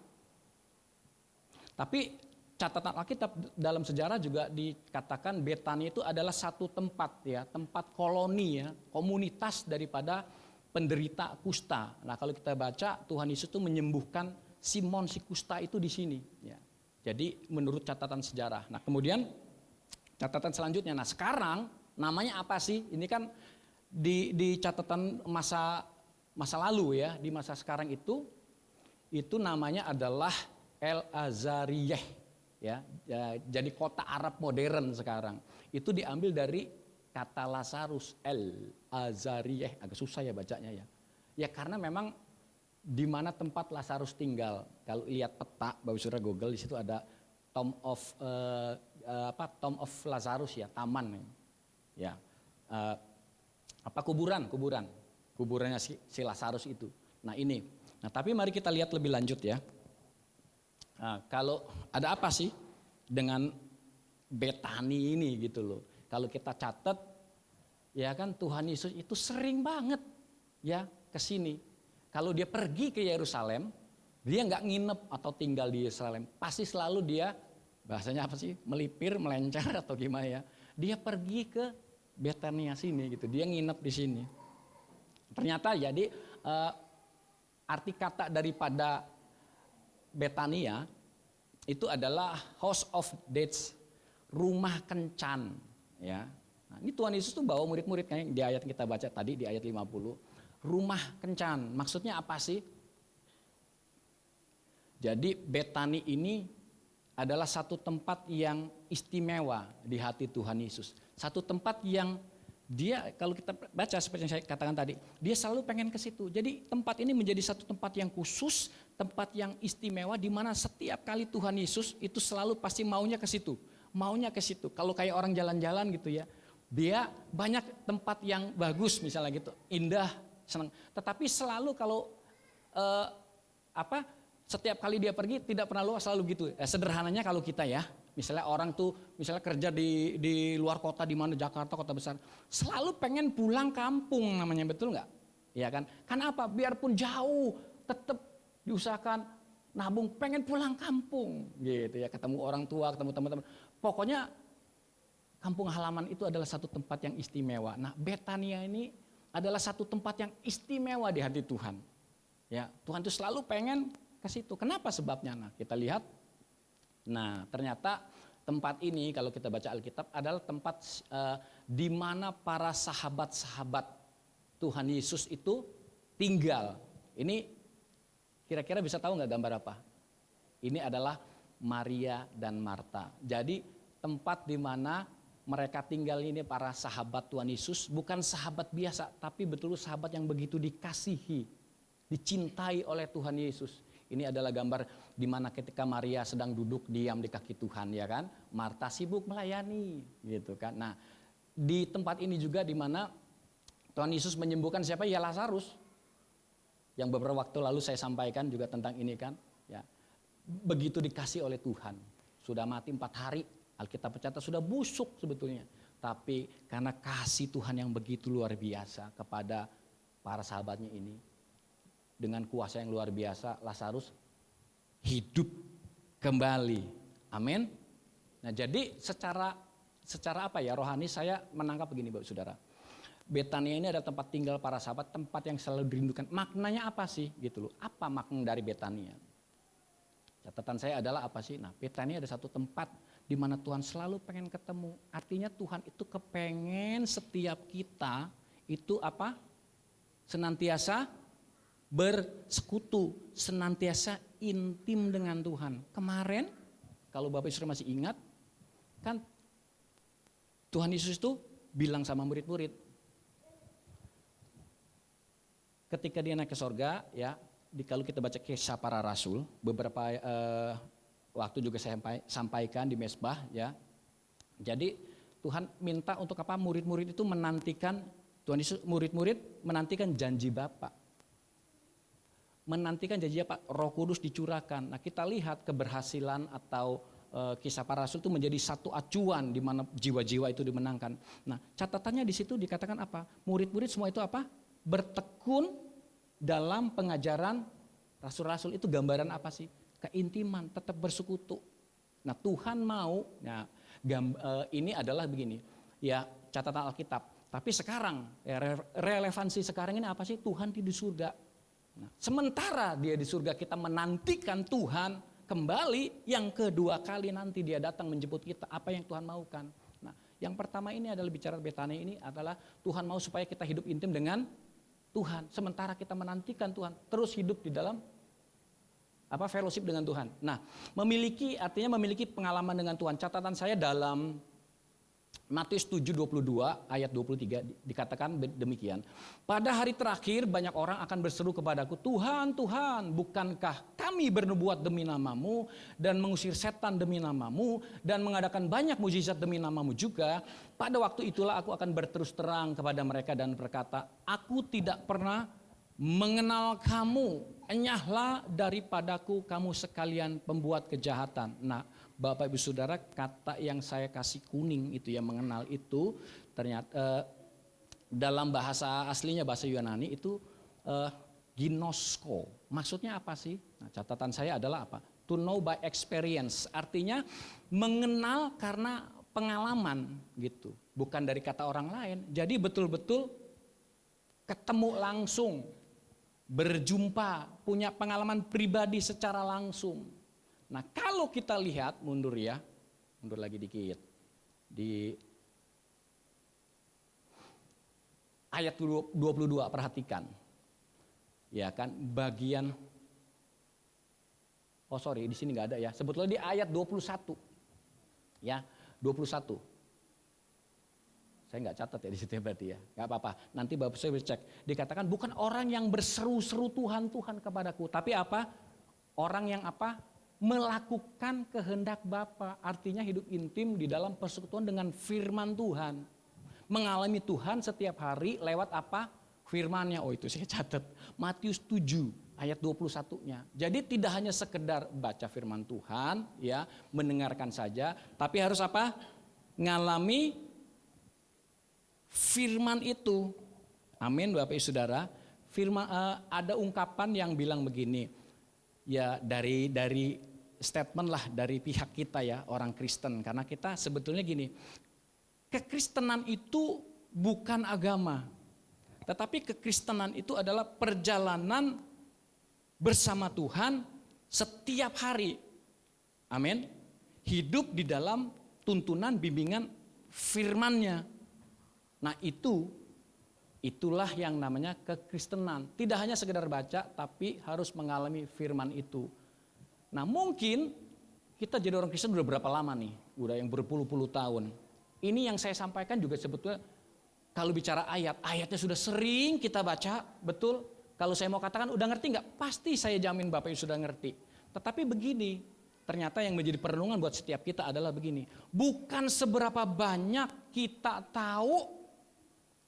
Tapi catatan Alkitab dalam sejarah juga dikatakan Betania itu adalah satu tempat, ya, tempat koloni, ya, komunitas daripada penderita kusta. Nah, kalau kita baca Tuhan Yesus itu menyembuhkan Simon si kusta itu di sini, ya. Jadi menurut catatan sejarah. Nah, kemudian catatan selanjutnya. Nah, sekarang namanya apa sih? Ini kan di catatan masa lalu, ya. Di masa sekarang itu namanya adalah El Azariyeh, ya. Jadi kota Arab modern sekarang. Itu diambil dari kata Lazarus, El Azariyeh, agak susah ya bacanya, ya. Ya karena memang di mana tempat Lazarus tinggal. Kalau lihat peta, Bapak Saudara Google, di situ ada Tomb of Lazarus, ya, taman, ya. Kuburannya si Lazarus itu. Nah, ini. Nah, tapi mari kita lihat lebih lanjut, ya. Nah, kalau ada apa sih dengan Betani ini gitu loh. Kalau kita catat, ya kan, Tuhan Yesus itu sering banget, ya, ke sini. Kalau dia pergi ke Yerusalem, dia nggak nginep atau tinggal di Yerusalem. Pasti selalu dia, bahasanya apa sih, melipir, melencar atau gimana, ya. Dia pergi ke Betania sini gitu, dia nginep di sini. Ternyata jadi arti kata daripada Betania itu adalah house of death, rumah kencan, ya. Nah, ini Tuhan Yesus tuh bawa murid-murid kayak di ayat kita baca tadi di ayat 50. Rumah kencan, maksudnya apa sih? Jadi Betani ini adalah satu tempat yang istimewa di hati Tuhan Yesus. Satu tempat yang dia, kalau kita baca seperti yang saya katakan tadi, dia selalu pengen ke situ. Jadi tempat ini menjadi satu tempat yang khusus, tempat yang istimewa, di mana setiap kali Tuhan Yesus itu selalu pasti maunya ke situ. Maunya ke situ. Kalau kayak orang jalan-jalan gitu, ya, dia banyak tempat yang bagus misalnya gitu, indah, senang. Tetapi selalu kalau setiap kali dia pergi tidak pernah luas, selalu gitu. Sederhananya kalau kita, ya, misalnya orang tuh misalnya kerja di luar kota, di mana, Jakarta kota besar, selalu pengen pulang kampung namanya, betul nggak? Ya kan? Karena apa? Biarpun jauh tetap diusahakan nabung, pengen pulang kampung gitu, ya, ketemu orang tua, ketemu teman-teman. Pokoknya kampung halaman itu adalah satu tempat yang istimewa. Nah, Betania ini adalah satu tempat yang istimewa di hati Tuhan. Ya, Tuhan itu selalu pengen ke situ. Kenapa sebabnya? Nah, kita lihat. Nah, ternyata tempat ini kalau kita baca Alkitab adalah tempat di mana para sahabat-sahabat Tuhan Yesus itu tinggal. Ini kira-kira bisa tahu nggak gambar apa? Ini adalah Maria dan Marta. Jadi tempat di mana mereka tinggal ini para sahabat Tuhan Yesus, bukan sahabat biasa, tapi betul sahabat yang begitu dikasihi, dicintai oleh Tuhan Yesus. Ini adalah gambar di mana ketika Maria sedang duduk diam di kaki Tuhan, ya kan? Marta sibuk melayani, gitu kan. Nah, di tempat ini juga di mana Tuhan Yesus menyembuhkan siapa? Ya Lazarus. Yang beberapa waktu lalu saya sampaikan juga tentang ini kan, ya. Begitu dikasih oleh Tuhan, sudah mati 4 hari, Alkitab berkata sudah busuk sebetulnya. Tapi karena kasih Tuhan yang begitu luar biasa kepada para sahabatnya ini, dengan kuasa yang luar biasa, Lazarus hidup kembali. Amin. Nah, jadi secara apa ya, rohani saya menangkap begini Bapak Saudara. Betania ini ada tempat tinggal para sahabat, tempat yang selalu dirindukan. Maknanya apa sih gitu loh? Apa makna dari Betania? Catatan saya adalah apa sih? Nah, Betania ada satu tempat di mana Tuhan selalu pengen ketemu. Artinya Tuhan itu kepengen setiap kita itu apa? Senantiasa bersekutu, senantiasa intim dengan Tuhan. Kemarin kalau Bapak Ibu masih ingat, kan Tuhan Yesus itu bilang sama murid-murid, ketika dia naik ke sorga, ya, kalau kita baca kisah para rasul, beberapa waktu juga saya sampaikan di mesbah, ya. Jadi Tuhan minta untuk apa? Murid-murid itu menantikan, Tuhan Yesus, murid-murid menantikan janji Bapa. Menantikan janji Bapa, Roh Kudus dicurahkan. Nah, kita lihat keberhasilan atau kisah para rasul itu menjadi satu acuan di mana jiwa-jiwa itu dimenangkan. Nah, catatannya di situ dikatakan apa? Murid-murid semua itu apa? Bertekun dalam pengajaran rasul-rasul. Itu gambaran apa sih? Keintiman, tetap bersekutu. Nah, Tuhan mau, nah, ini adalah begini, ya, catatan Alkitab. Tapi sekarang, ya, relevansi sekarang ini apa sih? Tuhan di surga. Nah, sementara dia di surga, kita menantikan Tuhan kembali yang kedua kali nanti dia datang menjemput kita. Apa yang Tuhan maukan? Nah, yang pertama ini adalah bicara Betania ini adalah Tuhan mau supaya kita hidup intim dengan Tuhan. Sementara kita menantikan Tuhan, terus hidup di dalam apa? Fellowship dengan Tuhan. Nah, artinya memiliki pengalaman dengan Tuhan. Catatan saya dalam Matius 7:22 ayat 23 dikatakan demikian. Pada hari terakhir banyak orang akan berseru kepadaku, Tuhan, Tuhan, bukankah kami bernubuat demi namamu dan mengusir setan demi namamu dan mengadakan banyak mujizat demi namamu juga? Pada waktu itulah aku akan berterus terang kepada mereka dan berkata, aku tidak pernah mengenal kamu, enyahlah daripadaku kamu sekalian pembuat kejahatan. Nah, Bapak Ibu Saudara, kata yang saya kasih kuning itu yang mengenal itu ternyata dalam bahasa aslinya, bahasa Yunani itu ginosko. Maksudnya apa sih? Nah, catatan saya adalah apa? To know by experience. Artinya mengenal karena pengalaman gitu. Bukan dari kata orang lain. Jadi betul-betul ketemu langsung, berjumpa, punya pengalaman pribadi secara langsung. Nah, kalau kita lihat, mundur lagi dikit. Di ayat 22 perhatikan. Ya kan, bagian di sini nggak ada ya. Sebetulnya di ayat 21. Ya, 21. Saya nggak catat ya di situ ya berarti ya. Nggak apa-apa. Nanti Bapak saya bisa cek. Dikatakan bukan orang yang berseru-seru Tuhan, Tuhan kepadaku, tapi apa? Orang yang apa? Melakukan kehendak Bapa, artinya hidup intim di dalam persekutuan dengan firman Tuhan. Mengalami Tuhan setiap hari lewat apa? Firman-Nya. Oh, itu saya catat. Matius 7 ayat 21-nya. Jadi tidak hanya sekedar baca firman Tuhan, ya, mendengarkan saja, tapi harus apa? Ngalami firman itu. Amin, Bapak Ibu Saudara. Firman, ada ungkapan yang bilang begini. Ya, dari statement lah dari pihak kita ya, orang Kristen. Karena kita sebetulnya gini, kekristenan itu bukan agama. Tetapi kekristenan itu adalah perjalanan bersama Tuhan setiap hari. Amin. Hidup di dalam tuntunan bimbingan firman-Nya. Nah, itulah yang namanya kekristenan. Tidak hanya sekedar baca, tapi harus mengalami firman itu. Nah, mungkin kita jadi orang Kristen udah berapa lama nih? Udah yang berpuluh-puluh tahun. Ini yang saya sampaikan juga sebetulnya kalau bicara ayatnya sudah sering kita baca, betul. Kalau saya mau katakan udah ngerti nggak? Pasti saya jamin Bapak Ibu sudah ngerti. Tetapi begini, ternyata yang menjadi perenungan buat setiap kita adalah begini. Bukan seberapa banyak kita tahu,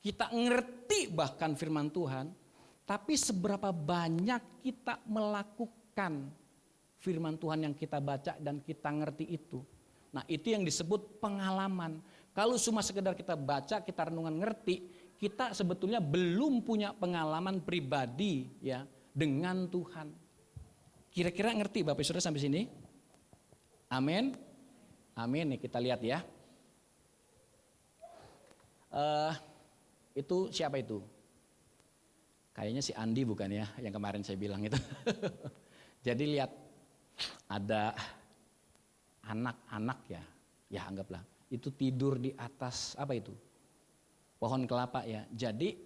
kita ngerti bahkan firman Tuhan, Tapi seberapa banyak kita melakukan firman Tuhan yang kita baca dan kita ngerti itu. Nah, itu yang disebut pengalaman. Kalau cuma sekedar kita baca, kita renungan ngerti, kita sebetulnya belum punya pengalaman pribadi ya dengan Tuhan. Kira-kira ngerti Bapak Saudara sampai sini? Amin. Amin, nih kita lihat ya. Itu siapa itu? Kayaknya si Andi bukan ya, yang kemarin saya bilang itu. Jadi lihat, ada anak-anak ya anggaplah. Itu tidur di atas apa itu? Pohon kelapa ya. Jadi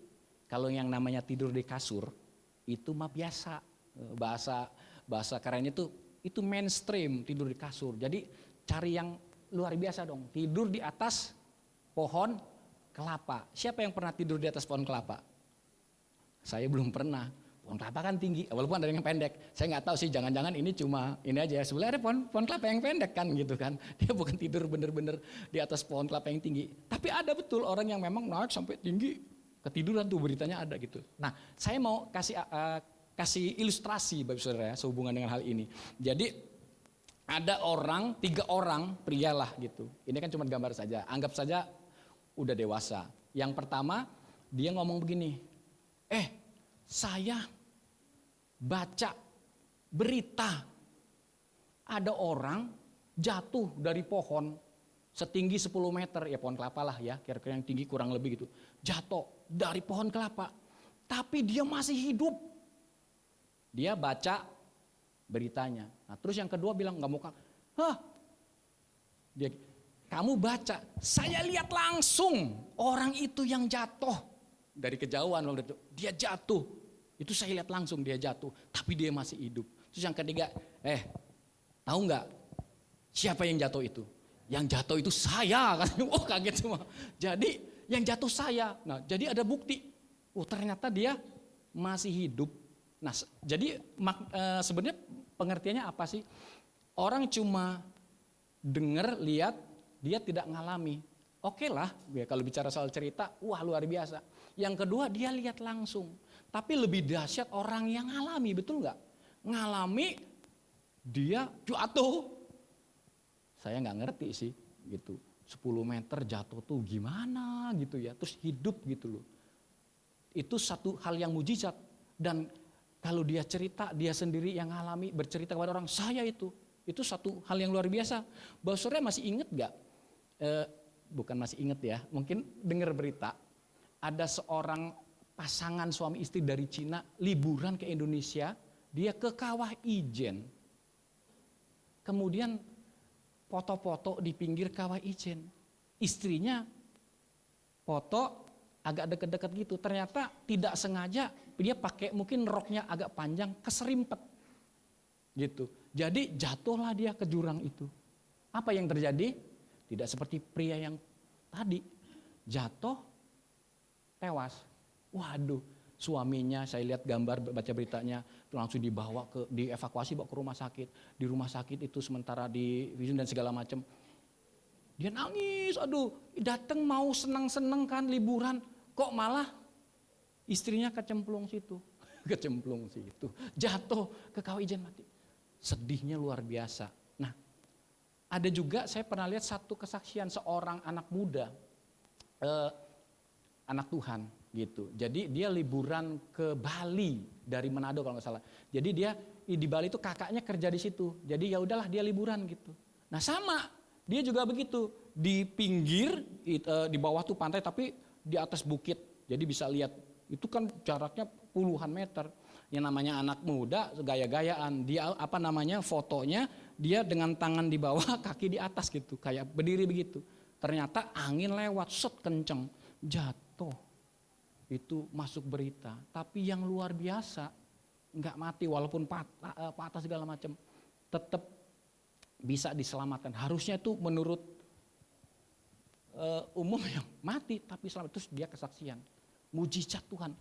kalau yang namanya tidur di kasur, itu mah biasa. Bahasa kerennya itu mainstream, tidur di kasur. Jadi cari yang luar biasa dong, tidur di atas pohon kelapa. Siapa yang pernah tidur di atas pohon kelapa? Saya belum pernah. Pohon kelapa kan tinggi, walaupun ada yang pendek. Saya nggak tahu sih, jangan-jangan ini cuma ini aja. Sebenarnya ada pohon kelapa yang pendek kan gitu kan. Dia bukan tidur bener-bener di atas pohon kelapa yang tinggi. Tapi ada betul orang yang memang naik sampai tinggi, ketiduran tuh beritanya ada gitu. Nah, saya mau kasih ilustrasi Bapak Saudara ya, sehubungan dengan hal ini. Jadi ada 3 orang pria lah gitu. Ini kan cuma gambar saja, anggap saja udah dewasa. Yang pertama dia ngomong begini, saya baca berita ada orang jatuh dari pohon setinggi 10 meter, ya pohon kelapa lah ya, kira-kira yang tinggi kurang lebih gitu. Jatuh dari pohon kelapa, tapi dia masih hidup. Dia baca beritanya. Nah, terus yang kedua bilang nggak mau kamu baca, saya lihat langsung orang itu yang jatuh dari kejauhan, dia jatuh, itu saya lihat langsung dia jatuh, tapi dia masih hidup. Terus yang ketiga, tahu nggak siapa yang jatuh itu? Yang jatuh itu saya, katanya. Oh kaget semua. Jadi yang jatuh saya. Nah jadi ada bukti, ternyata dia masih hidup. Nah jadi sebenarnya pengertiannya apa sih? Orang cuma dengar, lihat, dia tidak ngalami. Oke lah, ya kalau bicara soal cerita, wah luar biasa. Yang kedua dia lihat langsung. Tapi lebih dahsyat orang yang ngalami, betul nggak? Ngalami, dia jatuh. Saya nggak ngerti sih, gitu. 10 meter jatuh tuh gimana gitu ya, terus hidup gitu loh. Itu satu hal yang mujizat. Dan kalau dia cerita, dia sendiri yang ngalami, bercerita kepada orang, saya itu satu hal yang luar biasa. Bapak Saudara masih ingat nggak? Bukan masih ingat ya, mungkin dengar berita. Ada seorang pasangan suami istri dari Cina liburan ke Indonesia, dia ke Kawah Ijen. Kemudian foto-foto di pinggir Kawah Ijen. Istrinya foto agak dekat-dekat gitu. Ternyata tidak sengaja dia pakai mungkin roknya agak panjang, keserimpet gitu. Jadi jatuhlah dia ke jurang itu. Apa yang terjadi? Tidak seperti pria yang tadi, jatuh, tewas. Waduh, suaminya saya lihat gambar baca beritanya langsung dievakuasi bawa ke rumah sakit. Di rumah sakit itu sementara di visum dan segala macam. Dia nangis, datang mau senang-senang kan liburan, kok malah istrinya kecemplung situ. Jatuh ke Kawah Ijen mati. Sedihnya luar biasa. Nah, ada juga saya pernah lihat satu kesaksian seorang anak muda, anak Tuhan gitu. Jadi dia liburan ke Bali dari Manado kalau nggak salah. Jadi dia di Bali itu kakaknya kerja di situ. Jadi ya udahlah dia liburan gitu. Nah sama, dia juga begitu di pinggir di bawah tuh pantai tapi di atas bukit. Jadi bisa lihat itu kan jaraknya puluhan meter. Yang namanya anak muda gaya-gayaan. Dia fotonya dia dengan tangan di bawah, kaki di atas gitu, kayak berdiri begitu. Ternyata angin lewat, kenceng, jatuh. Itu masuk berita, tapi yang luar biasa nggak mati walaupun patah segala macam, tetap bisa diselamatkan. Harusnya itu menurut umum yang mati tapi selamat. Terus dia kesaksian, mujizat Tuhan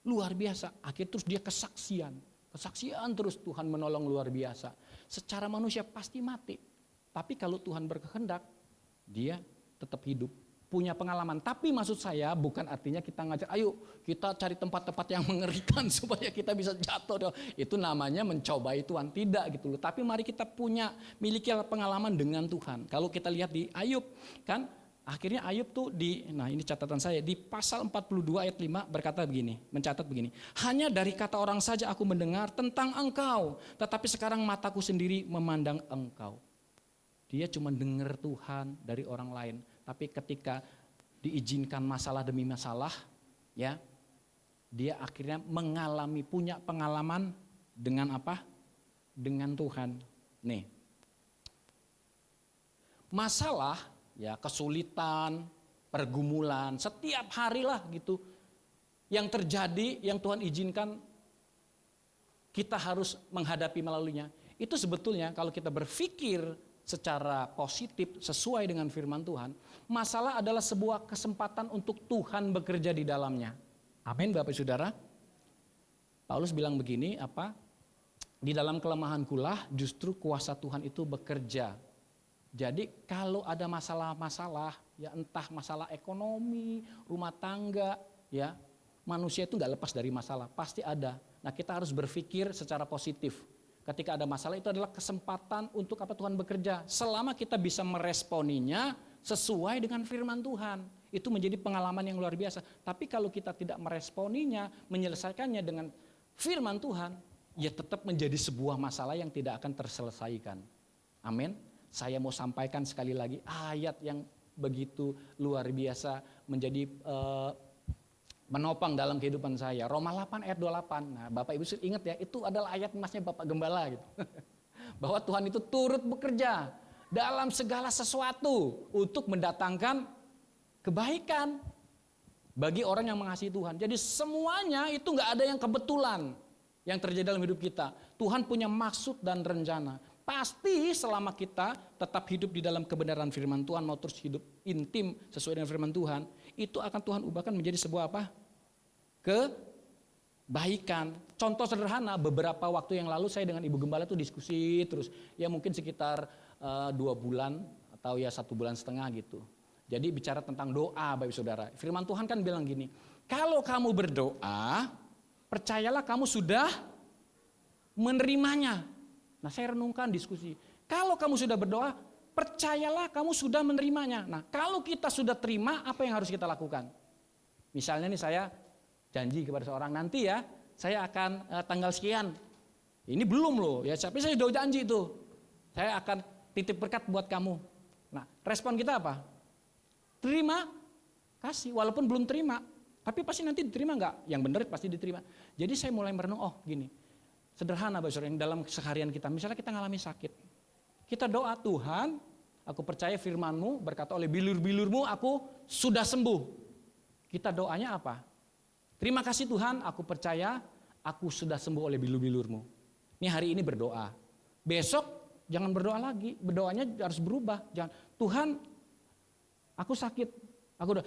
luar biasa. Akhirnya terus dia kesaksian terus Tuhan menolong luar biasa. Secara manusia pasti mati, tapi kalau Tuhan berkehendak dia tetap hidup punya pengalaman. Tapi maksud saya bukan artinya kita ngajak, ayo kita cari tempat-tempat yang mengerikan supaya kita bisa jatuh. Itu namanya mencobai Tuhan. Tidak gitu loh. Tapi mari kita miliki pengalaman dengan Tuhan. Kalau kita lihat di Ayub kan, akhirnya Ayub tuh nah ini catatan saya, di pasal 42 ayat 5 mencatat begini. Hanya dari kata orang saja aku mendengar tentang engkau, tetapi sekarang mataku sendiri memandang engkau. Dia cuma dengar Tuhan dari orang lain, tapi ketika diizinkan masalah demi masalah, ya, dia akhirnya punya pengalaman dengan apa? Dengan Tuhan. Nih, masalah, ya, kesulitan, pergumulan, setiap hari lah gitu, yang terjadi, yang Tuhan izinkan, kita harus menghadapi melaluinya. Itu sebetulnya kalau kita berpikir secara positif sesuai dengan firman Tuhan, masalah adalah sebuah kesempatan untuk Tuhan bekerja di dalamnya. Amin Bapak Saudara. Paulus bilang begini, di dalam kelemahankulah justru kuasa Tuhan itu bekerja. Jadi kalau ada masalah-masalah, ya entah masalah ekonomi, rumah tangga, ya, manusia itu nggak lepas dari masalah, pasti ada. Nah, kita harus berpikir secara positif. Ketika ada masalah itu adalah kesempatan untuk Tuhan bekerja. Selama kita bisa meresponinya sesuai dengan firman Tuhan. Itu menjadi pengalaman yang luar biasa. Tapi kalau kita tidak meresponinya, menyelesaikannya dengan firman Tuhan, ya tetap menjadi sebuah masalah yang tidak akan terselesaikan. Amin. Saya mau sampaikan sekali lagi ayat yang begitu luar biasa menjadi menopang dalam kehidupan saya. Roma 8 ayat 28. Nah, Bapak Ibu ingat ya, itu adalah ayat emasnya Bapak Gembala gitu. Bahwa Tuhan itu turut bekerja dalam segala sesuatu untuk mendatangkan kebaikan bagi orang yang mengasihi Tuhan. Jadi semuanya itu nggak ada yang kebetulan yang terjadi dalam hidup kita. Tuhan punya maksud dan rencana. Pasti selama kita tetap hidup di dalam kebenaran firman Tuhan, mau terus hidup intim sesuai dengan firman Tuhan, itu akan Tuhan ubahkan menjadi sebuah kebaikan. Contoh sederhana, beberapa waktu yang lalu saya dengan Ibu Gembala tuh diskusi terus, ya mungkin sekitar 2 bulan atau ya 1,5 bulan gitu. Jadi bicara tentang doa, Bapak Saudara. Firman Tuhan kan bilang gini, kalau kamu berdoa, percayalah kamu sudah menerimanya. Nah, saya renungkan diskusi. Kalau kamu sudah berdoa, percayalah kamu sudah menerimanya. Nah, kalau kita sudah terima, apa yang harus kita lakukan? Misalnya nih saya janji kepada seorang, nanti ya saya akan tanggal sekian. Ini belum loh, ya tapi saya sudah janji itu. Saya akan titip berkat buat kamu. Nah, respon kita apa? Terima, kasih, walaupun belum terima. Tapi pasti nanti diterima enggak? Yang benar pasti diterima. Jadi saya mulai merenung, gini. Sederhana Bapak Saudara, yang dalam keseharian kita, misalnya kita ngalami sakit. Kita doa, Tuhan, aku percaya firman-Mu, berkata oleh bilur-bilur-Mu, aku sudah sembuh. Kita doanya apa? Terima kasih Tuhan, aku percaya, aku sudah sembuh oleh bilur-bilur-Mu. Ini hari ini berdoa. Besok jangan berdoa lagi, berdoanya harus berubah. Jangan, Tuhan, aku sakit.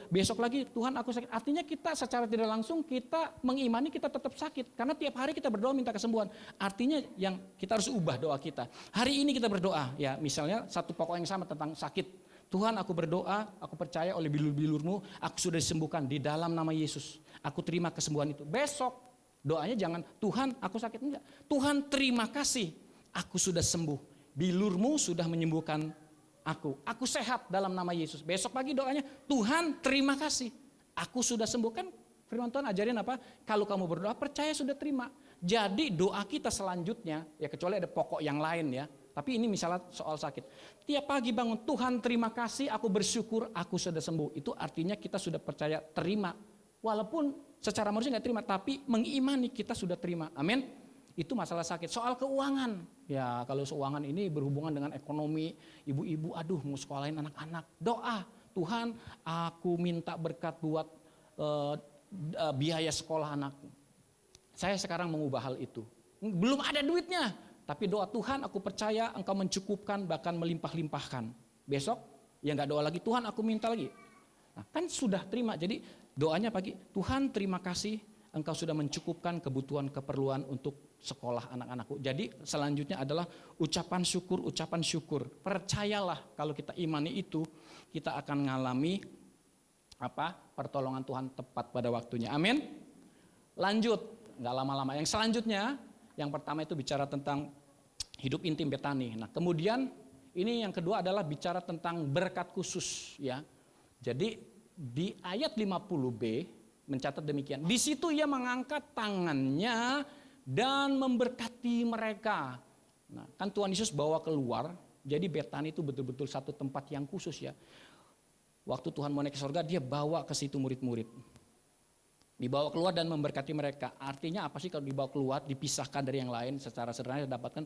Besok lagi Tuhan aku sakit. Artinya kita secara tidak langsung kita mengimani kita tetap sakit. Karena tiap hari kita berdoa minta kesembuhan. Artinya yang kita harus ubah doa kita. Hari ini kita berdoa, ya misalnya satu pokok yang sama tentang sakit. Tuhan aku berdoa, aku percaya oleh bilur-bilur-Mu, aku sudah disembuhkan di dalam nama Yesus. Aku terima kesembuhan itu. Besok doanya jangan Tuhan aku sakit, enggak. Tuhan terima kasih, aku sudah sembuh. Bilur-Mu sudah menyembuhkan aku sehat dalam nama Yesus. Besok pagi doanya, Tuhan terima kasih, aku sudah sembuh. Kan firman Tuhan ajarin apa? Kalau kamu berdoa percaya sudah terima. Jadi doa kita selanjutnya, ya kecuali ada pokok yang lain ya. Tapi ini misalnya soal sakit. Tiap pagi bangun, Tuhan terima kasih, aku bersyukur, aku sudah sembuh. Itu artinya kita sudah percaya terima. Walaupun secara manusia nggak terima, tapi mengimani kita sudah terima. Amin. Itu masalah sakit. Soal keuangan, ya kalau keuangan ini berhubungan dengan ekonomi, ibu-ibu aduh mau sekolahin anak-anak. Doa, Tuhan aku minta berkat buat biaya sekolah anakku. Saya sekarang mengubah hal itu. Belum ada duitnya, tapi doa Tuhan aku percaya Engkau mencukupkan bahkan melimpah-limpahkan. Besok ya nggak doa lagi, Tuhan aku minta lagi. Nah, kan sudah terima, jadi doanya pagi, Tuhan terima kasih Engkau sudah mencukupkan kebutuhan keperluan untuk sekolah anak-anakku. Jadi selanjutnya adalah ucapan syukur. Percayalah kalau kita imani itu, kita akan mengalami pertolongan Tuhan tepat pada waktunya. Amin. Lanjut, nggak lama-lama. Yang selanjutnya, yang pertama itu bicara tentang hidup intim Betani. Nah, kemudian ini yang kedua adalah bicara tentang berkat khusus, ya. Jadi di ayat 50b mencatat demikian. Di situ ia mengangkat tangannya dan memberkati mereka. Nah, kan Tuhan Yesus bawa keluar. Jadi Betani itu betul-betul satu tempat yang khusus, ya. Waktu Tuhan mau naik ke surga, dia bawa ke situ murid-murid. Dibawa keluar dan memberkati mereka. Artinya apa sih kalau dibawa keluar, dipisahkan dari yang lain? Secara sederhana dapatkan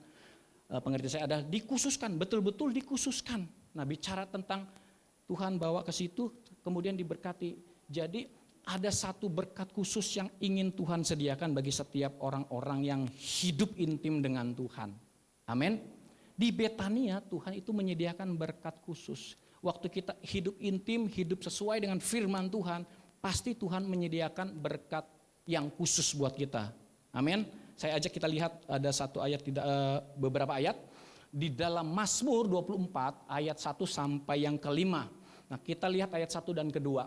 pengertian saya adalah dikhususkan, betul-betul dikhususkan. Nah, bicara tentang Tuhan bawa ke situ, kemudian diberkati. Jadi ada satu berkat khusus yang ingin Tuhan sediakan bagi setiap orang-orang yang hidup intim dengan Tuhan. Amin. Di Betania Tuhan itu menyediakan berkat khusus. Waktu kita hidup intim, hidup sesuai dengan firman Tuhan, pasti Tuhan menyediakan berkat yang khusus buat kita. Amin. Saya ajak kita lihat ada satu ayat, beberapa ayat di dalam Mazmur 24 ayat 1 sampai yang kelima. Nah, kita lihat ayat 1 dan kedua.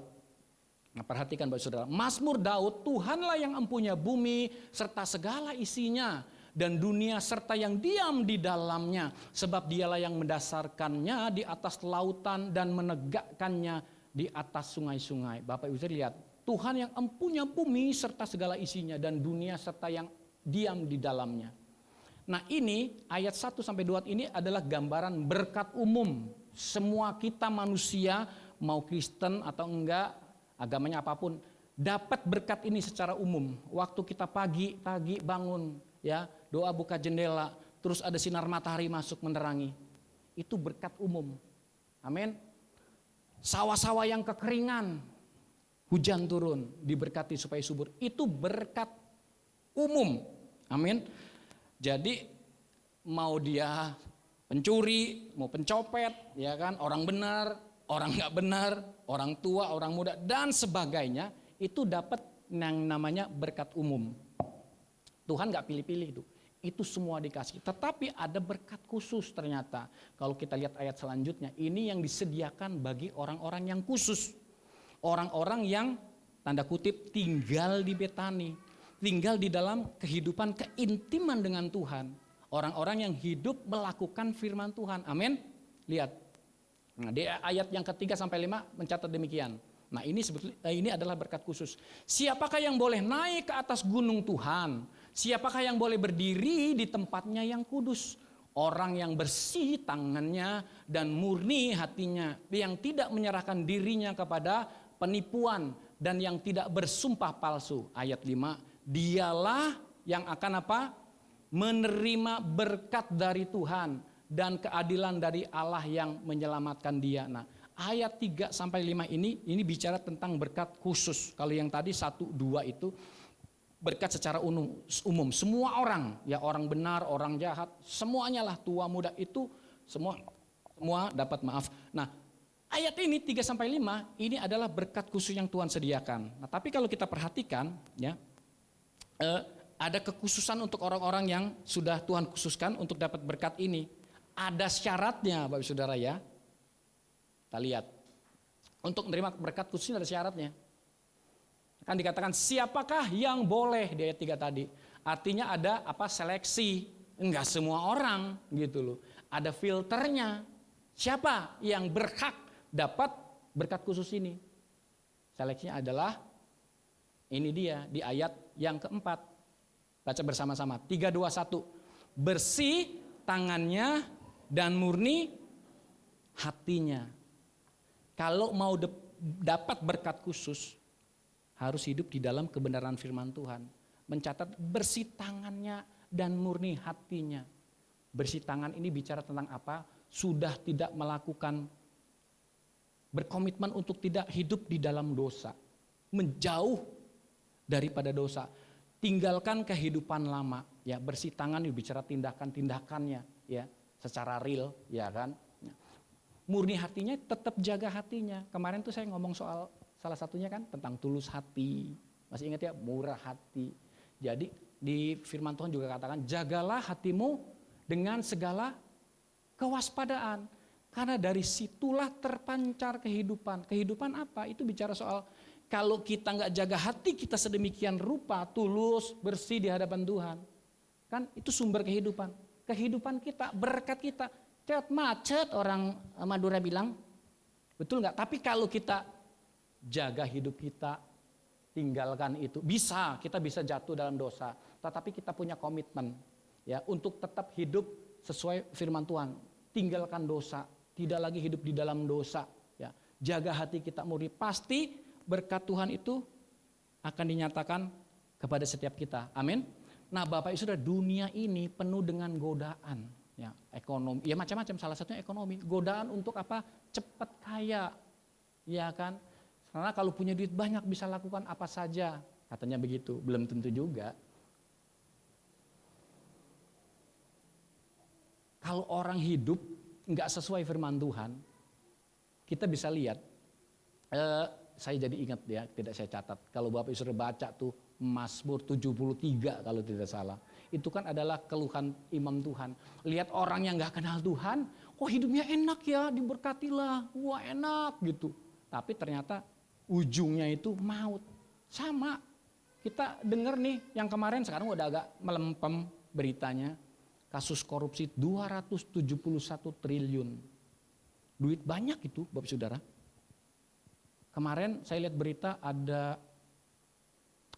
Nah, perhatikan Bapak Saudara. Mazmur Daud, Tuhanlah yang empunya bumi serta segala isinya dan dunia serta yang diam di dalamnya, sebab dialah yang mendasarkannya di atas lautan dan menegakkannya di atas sungai-sungai. Bapak Ibu lihat, Tuhan yang empunya bumi serta segala isinya dan dunia serta yang diam di dalamnya. Nah, ini ayat 1 sampai 2 ini adalah gambaran berkat umum. Semua kita manusia, mau Kristen atau enggak, agamanya apapun, dapat berkat ini secara umum. Waktu kita pagi bangun, ya, doa buka jendela, terus ada sinar matahari masuk menerangi. Itu berkat umum. Amin. Sawah-sawah yang kekeringan, hujan turun, diberkati supaya subur. Itu berkat umum. Amin. Jadi mau dia pencuri, mau pencopet, ya kan, orang benar, orang nggak benar, orang tua, orang muda, dan sebagainya, itu dapat yang namanya berkat umum. Tuhan nggak pilih-pilih itu. Itu semua dikasih. Tetapi ada berkat khusus ternyata. Kalau kita lihat ayat selanjutnya, ini yang disediakan bagi orang-orang yang khusus. Orang-orang yang tanda kutip tinggal di Betani. Tinggal di dalam kehidupan keintiman dengan Tuhan. Orang-orang yang hidup melakukan firman Tuhan. Amin. Lihat. Nah, di ayat yang ketiga sampai 5 mencatat demikian. Nah, ini sebetulnya ini adalah berkat khusus. Siapakah yang boleh naik ke atas gunung Tuhan? Siapakah yang boleh berdiri di tempatnya yang kudus? Orang yang bersih tangannya dan murni hatinya, yang tidak menyerahkan dirinya kepada penipuan dan yang tidak bersumpah palsu. Ayat 5, dialah yang akan apa? Menerima berkat dari Tuhan dan keadilan dari Allah yang menyelamatkan dia. Nah, ayat 3 sampai 5 ini bicara tentang berkat khusus. Kalau yang tadi 1, 2 itu berkat secara umum. Semua orang, ya orang benar, orang jahat, semuanya lah, tua muda itu semua dapat maaf. Nah, ayat ini 3 sampai 5 ini adalah berkat khusus yang Tuhan sediakan. Nah, tapi kalau kita perhatikan, ya, ada kekhususan untuk orang-orang yang sudah Tuhan khususkan untuk dapat berkat ini. Ada syaratnya, Bapak Saudara, ya. Kita lihat. Untuk menerima berkat khusus ada syaratnya. Kan dikatakan siapakah yang boleh di ayat 3 tadi. Artinya ada apa? Seleksi. Enggak semua orang gitu loh. Ada filternya. Siapa yang berhak dapat berkat khusus ini? Seleksinya adalah ini dia di ayat yang keempat. Baca bersama-sama. 3, 2, 1. Bersih tangannya dan murni hatinya. Kalau mau dapat berkat khusus, harus hidup di dalam kebenaran firman Tuhan. Mencatat bersih tangannya dan murni hatinya. Bersih tangan ini bicara tentang apa? Sudah tidak melakukan, berkomitmen untuk tidak hidup di dalam dosa. Menjauh daripada dosa. Tinggalkan kehidupan lama. Ya, bersih tangan ini bicara tindakan-tindakannya, ya, secara real, ya kan. Murni hatinya, tetap jaga hatinya. Kemarin tuh saya ngomong soal salah satunya kan tentang tulus hati. Masih ingat ya, murah hati. Jadi di firman Tuhan juga katakan, jagalah hatimu dengan segala kewaspadaan. Karena dari situlah terpancar kehidupan. Kehidupan apa? Itu bicara soal kalau kita nggak jaga hati kita sedemikian rupa, tulus, bersih di hadapan Tuhan. Kan itu sumber kehidupan. Kehidupan kita, berkat kita. Cet macet orang Madura bilang. Betul nggak? Tapi kalau kita jaga hidup kita, tinggalkan itu. Kita bisa jatuh dalam dosa. Tetapi kita punya komitmen ya untuk tetap hidup sesuai firman Tuhan. Tinggalkan dosa, tidak lagi hidup di dalam dosa. Ya, jaga hati kita murni. Pasti berkat Tuhan itu akan dinyatakan kepada setiap kita. Amin. Nah, Bapak Ibu Saudara, dunia ini penuh dengan godaan. Ya, ekonomi, ya macam-macam. Salah satunya ekonomi. Godaan untuk apa? Cepat kaya, ya kan? Karena kalau punya duit banyak bisa lakukan apa saja. Katanya begitu. Belum tentu juga. Kalau orang hidup nggak sesuai firman Tuhan, kita bisa lihat. Saya jadi ingat ya, tidak saya catat. Kalau Bapak Ibu Saudara baca tuh Mazmur 73 kalau tidak salah. Itu kan adalah keluhan imam Tuhan. Lihat orang yang nggak kenal Tuhan, oh hidupnya enak ya, diberkatilah, wah enak gitu. Tapi ternyata ujungnya itu maut. Sama, kita dengar nih yang kemarin sekarang udah agak melempem beritanya. Kasus korupsi 271 triliun. Duit banyak itu Bapak Saudara. Kemarin saya lihat berita ada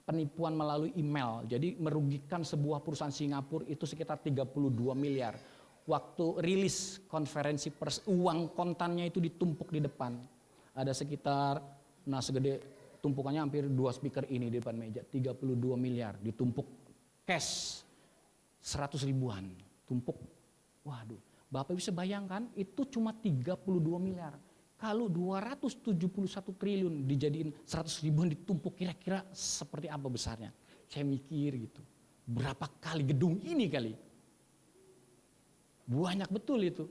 penipuan melalui email. Jadi merugikan sebuah perusahaan Singapura itu sekitar 32 miliar. Waktu rilis konferensi pers, uang kontannya itu ditumpuk di depan. Ada sekitar, segede tumpukannya hampir 2 speaker ini di depan meja. 32 miliar ditumpuk cash 100 ribuan. Tumpuk, waduh, Bapak bisa bayangkan itu cuma 32 miliar. Kalau 271 triliun dijadiin 100 ribuan ditumpuk kira-kira seperti apa besarnya. Saya mikir gitu, berapa kali gedung ini kali. Banyak betul itu.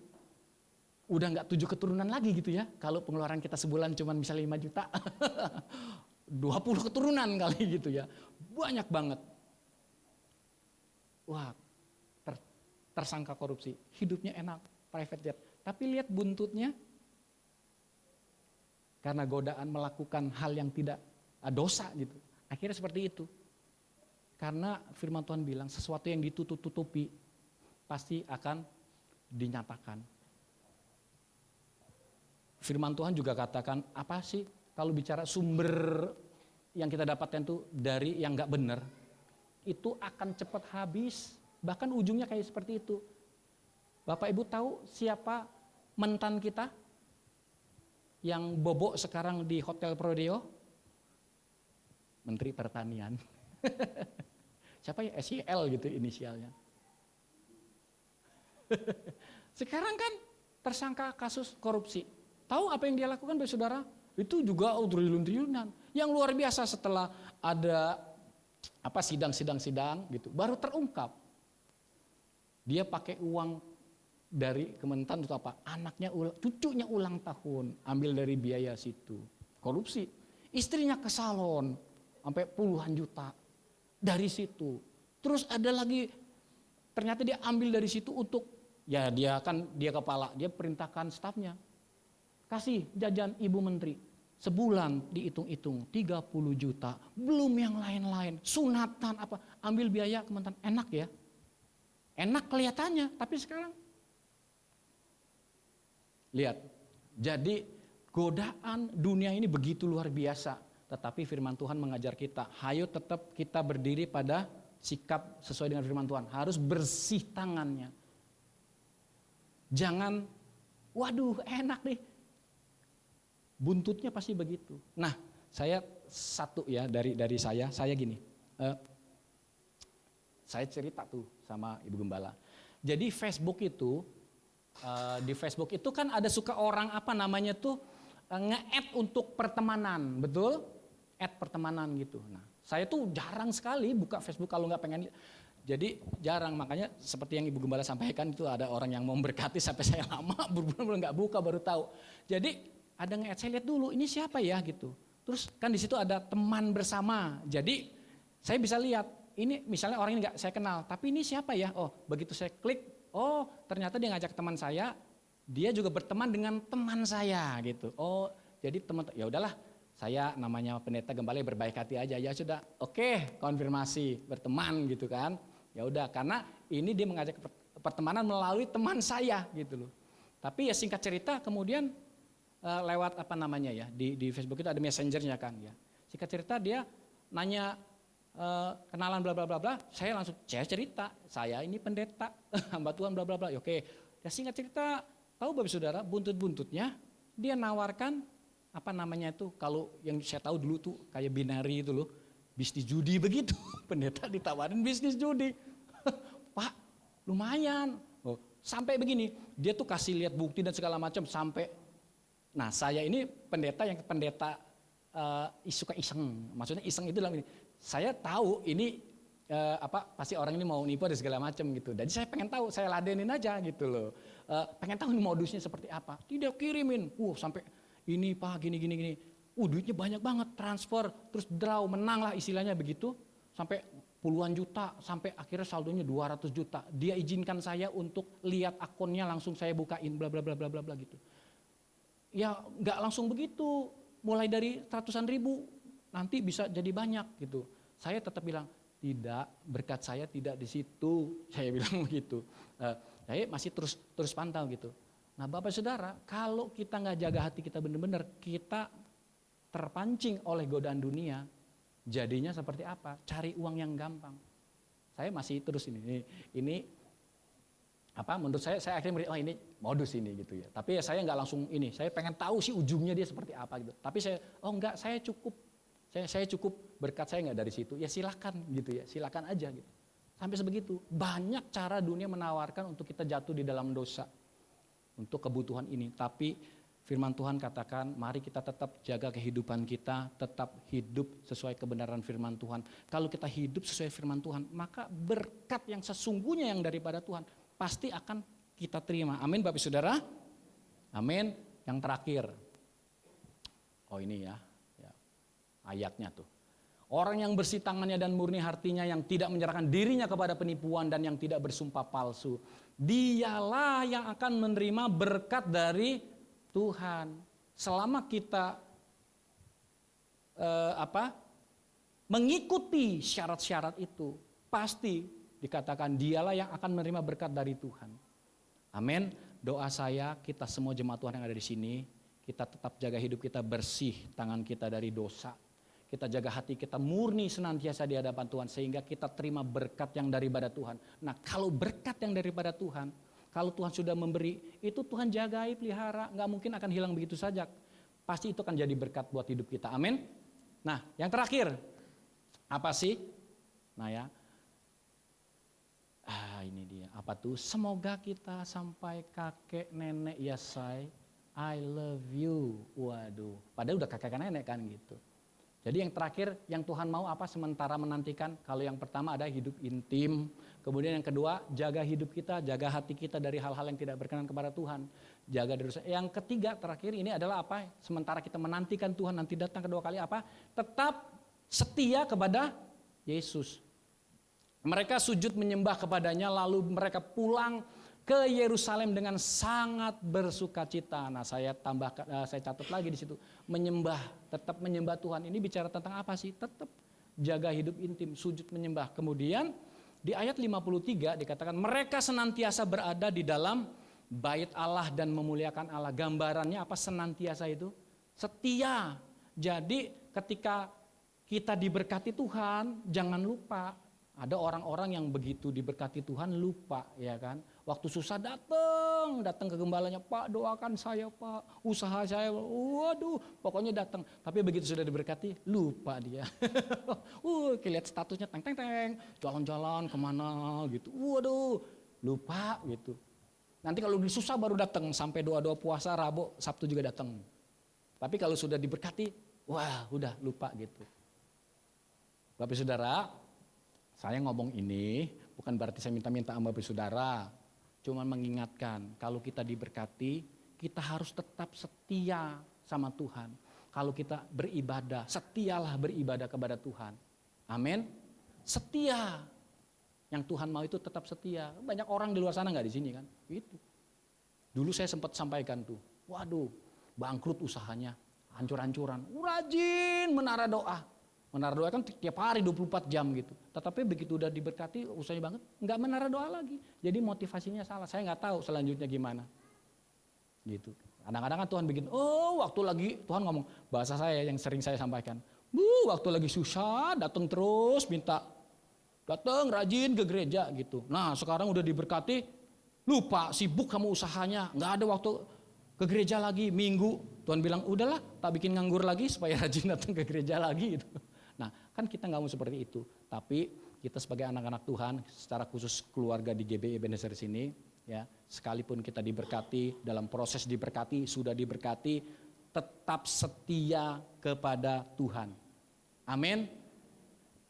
Udah nggak 7 keturunan lagi gitu ya. Kalau pengeluaran kita sebulan cuma bisa 5 juta. 20 keturunan kali gitu ya. Banyak banget. Wah, tersangka korupsi, hidupnya enak, private jet. Tapi lihat buntutnya, karena godaan melakukan hal yang tidak dosa gitu. Akhirnya seperti itu. Karena firman Tuhan bilang sesuatu yang ditutup-tutupi pasti akan dinyatakan. Firman Tuhan juga katakan apa sih kalau bicara sumber yang kita dapatkan itu dari yang gak benar, itu akan cepat habis. Bahkan ujungnya kayak seperti itu. Bapak Ibu tahu siapa mentan kita yang bobok sekarang di Hotel Prodeo? Menteri Pertanian. Siapa ya? SYL gitu inisialnya. Sekarang kan tersangka kasus korupsi. Tahu apa yang dia lakukan Bapak Saudara? Itu juga triliun-triliunan. Yang luar biasa setelah ada sidang gitu, baru terungkap. Dia pakai uang dari Kementan itu apa? Cucunya ulang tahun, ambil dari biaya situ. Korupsi. Istrinya ke salon, sampai puluhan juta dari situ. Terus ada lagi, ternyata dia ambil dari situ untuk, ya dia kepala, dia perintahkan stafnya. Kasih jajan Ibu Menteri. Sebulan dihitung-hitung 30 juta. Belum yang lain-lain. Sunatan apa, ambil biaya Kementan. Enak ya. Enak kelihatannya, tapi sekarang lihat. Jadi godaan dunia ini begitu luar biasa. Tetapi firman Tuhan mengajar kita, hayo tetap kita berdiri pada sikap sesuai dengan firman Tuhan. Harus bersih tangannya. Jangan, waduh enak nih. Buntutnya pasti begitu. Nah, saya satu ya dari saya gini. Saya cerita tuh sama Ibu Gembala. Jadi Facebook itu, di Facebook itu kan ada suka orang nge-add untuk pertemanan, betul? Add pertemanan gitu. Nah, saya tuh jarang sekali buka Facebook kalau nggak pengen. Jadi jarang, makanya seperti yang Ibu Gembala sampaikan itu ada orang yang mau memberkati sampai saya lama berbulan-bulan nggak buka baru tahu. Jadi ada nge-add, saya lihat dulu ini siapa ya gitu. Terus kan di situ ada teman bersama. Jadi saya bisa lihat ini misalnya orang ini nggak saya kenal, tapi ini siapa ya? Oh, begitu saya klik, oh ternyata dia ngajak teman saya dia juga berteman dengan teman saya gitu. Oh, jadi teman, ya udahlah, saya namanya pendeta Gembala berbaik hati aja. Ya sudah, oke, konfirmasi, berteman gitu kan. Ya udah, karena ini dia mengajak pertemanan melalui teman saya gitu loh. Tapi ya singkat cerita kemudian lewat apa namanya ya, di Facebook itu ada messengernya kan ya. Singkat cerita dia nanya kenalan bla bla bla bla, saya langsung cerita, saya ini pendeta, hamba Tuhan bla bla bla. Oke, ya singkat cerita, tahu Bapak Saudara, buntut-buntutnya dia nawarkan apa namanya itu, kalau yang saya tahu dulu tuh kayak binari itu loh, bisnis judi begitu. Pendeta ditawarin bisnis judi. Pak, lumayan. Oh, sampai begini, dia tuh kasih lihat bukti dan segala macam sampai. Nah, saya ini pendeta yang suka iseng. Maksudnya iseng itu dalam ini. Saya tahu ini pasti orang ini mau nipu dan segala macam gitu. Jadi saya pengen tahu, saya ladenin aja gitu loh. Pengen tahu ini modusnya seperti apa. Tidak kirimin, sampai ini Pak gini. Duitnya banyak banget, transfer, terus draw, menang lah istilahnya begitu. Sampai puluhan juta, sampai akhirnya saldonya 200 juta. Dia izinkan saya untuk lihat akunnya, langsung saya bukain bla bla bla bla bla gitu. Ya nggak langsung begitu, mulai dari ratusan ribu, nanti bisa jadi banyak gitu. Saya tetap bilang, tidak, berkat saya tidak di situ. Saya bilang begitu. Saya masih terus pantau gitu. Nah Bapak Saudara, kalau kita nggak jaga hati kita benar-benar, kita terpancing oleh godaan dunia, jadinya seperti apa? Cari uang yang gampang. Saya masih terus ini menurut saya akhirnya melihat, oh ini modus ini gitu ya. Tapi ya saya nggak langsung ini, saya pengen tahu sih ujungnya dia seperti apa gitu. Tapi saya cukup. Saya cukup, berkat saya nggak dari situ, ya silakan gitu ya, silakan aja gitu. Sampai sebegitu, banyak cara dunia menawarkan untuk kita jatuh di dalam dosa, untuk kebutuhan ini. Tapi firman Tuhan katakan, mari kita tetap jaga kehidupan kita, tetap hidup sesuai kebenaran firman Tuhan. Kalau kita hidup sesuai firman Tuhan, maka berkat yang sesungguhnya yang daripada Tuhan, pasti akan kita terima. Amin Bapak Saudara. Amin. Yang terakhir, ini ya. Ayatnya tuh. Orang yang bersih tangannya dan murni hatinya, yang tidak menyerahkan dirinya kepada penipuan dan yang tidak bersumpah palsu, dialah yang akan menerima berkat dari Tuhan. Selama kita mengikuti syarat-syarat itu, pasti dikatakan dialah yang akan menerima berkat dari Tuhan. Amin. Doa saya, kita semua jemaat Tuhan yang ada di sini, kita tetap jaga hidup kita bersih, tangan kita dari dosa. Kita jaga hati kita murni senantiasa di hadapan Tuhan, sehingga kita terima berkat yang daripada Tuhan. Nah kalau berkat yang daripada Tuhan, kalau Tuhan sudah memberi, itu Tuhan jagai, pelihara, gak mungkin akan hilang begitu saja. Pasti itu akan jadi berkat buat hidup kita, amin. Nah yang terakhir, apa sih? Nah ya, ini dia, apa tuh? Semoga kita sampai kakek nenek ya say, I love you. Waduh, padahal udah kakek nenek kan gitu. Jadi yang terakhir yang Tuhan mau apa sementara menantikan? Kalau yang pertama ada hidup intim, kemudian yang kedua jaga hidup kita, jaga hati kita dari hal-hal yang tidak berkenan kepada Tuhan, jaga dari dosa. Yang ketiga terakhir ini adalah apa? Sementara kita menantikan Tuhan nanti datang kedua kali apa? Tetap setia kepada Yesus. Mereka sujud menyembah kepadanya, lalu mereka pulang ke Yerusalem dengan sangat bersukacita. Nah, saya catat lagi di situ, menyembah, tetap menyembah Tuhan. Ini bicara tentang apa sih? Tetap jaga hidup intim, sujud menyembah. Kemudian di ayat 53 dikatakan mereka senantiasa berada di dalam bait Allah dan memuliakan Allah. Gambarannya apa senantiasa itu? Setia. Jadi ketika kita diberkati Tuhan, jangan lupa. Ada orang-orang yang begitu diberkati Tuhan lupa, ya kan? Waktu susah datang ke gembalanya, Pak doakan saya Pak, usaha saya, waduh, pokoknya datang. Tapi begitu sudah diberkati, lupa dia. Lihat statusnya, teng, jalan-jalan kemana gitu, waduh, lupa gitu. Nanti kalau susah baru datang, sampai doa-doa puasa, Rabu, Sabtu juga datang. Tapi kalau sudah diberkati, wah udah lupa gitu. Bapak Saudara, saya ngomong ini bukan berarti saya minta-minta sama Bapak Saudara. Cuma mengingatkan kalau kita diberkati, kita harus tetap setia sama Tuhan. Kalau kita beribadah, setialah beribadah kepada Tuhan. Amin. Setia. Yang Tuhan mau itu tetap setia. Banyak orang di luar sana nggak di sini kan? Itu. Dulu saya sempat sampaikan tuh, waduh bangkrut usahanya, hancur-hancuran. Rajin menara doa. Menara doa kan tiap hari 24 jam gitu. Tetapi begitu udah diberkati usahanya banget, nggak menara doa lagi. Jadi motivasinya salah, saya nggak tahu selanjutnya gimana. Gitu. Kadang-kadang kan Tuhan bikin, waktu lagi Tuhan ngomong, bahasa saya yang sering saya sampaikan. Waktu lagi susah datang terus minta, datang rajin ke gereja gitu. Nah sekarang udah diberkati, lupa sibuk kamu usahanya, nggak ada waktu ke gereja lagi. Minggu Tuhan bilang udahlah tak bikin nganggur lagi supaya rajin datang ke gereja lagi gitu. Nah kan kita nggak mau seperti itu, tapi kita sebagai anak-anak Tuhan, secara khusus keluarga di GBI Ebenezer sini, ya sekalipun kita diberkati, dalam proses diberkati, sudah diberkati, tetap setia kepada Tuhan. Amin.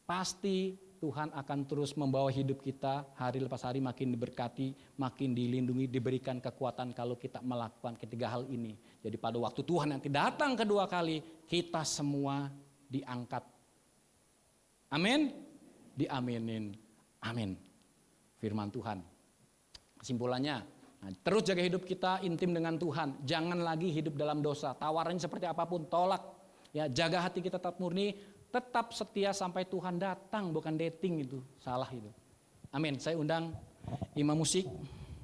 Pasti Tuhan akan terus membawa hidup kita hari lepas hari makin diberkati, makin dilindungi, diberikan kekuatan kalau kita melakukan ketiga hal ini. Jadi pada waktu Tuhan nanti datang kedua kali, kita semua diangkat. Amin. Diaminin. Amin. Firman Tuhan. Kesimpulannya, terus jaga hidup kita intim dengan Tuhan. Jangan lagi hidup dalam dosa. Tawarannya seperti apapun, tolak. Ya, jaga hati kita tetap murni, tetap setia sampai Tuhan datang, bukan dating itu. Salah itu. Amin. Saya undang imam musik.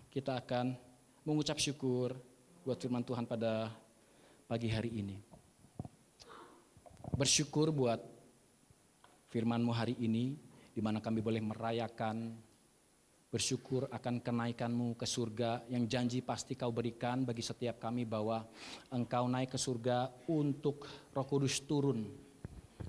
Kita akan mengucap syukur buat firman Tuhan pada pagi hari ini. Bersyukur buat firman-Mu hari ini, di mana kami boleh merayakan, bersyukur akan kenaikan-Mu ke surga yang janji pasti Kau berikan bagi setiap kami, bahwa Engkau naik ke surga untuk Roh Kudus turun,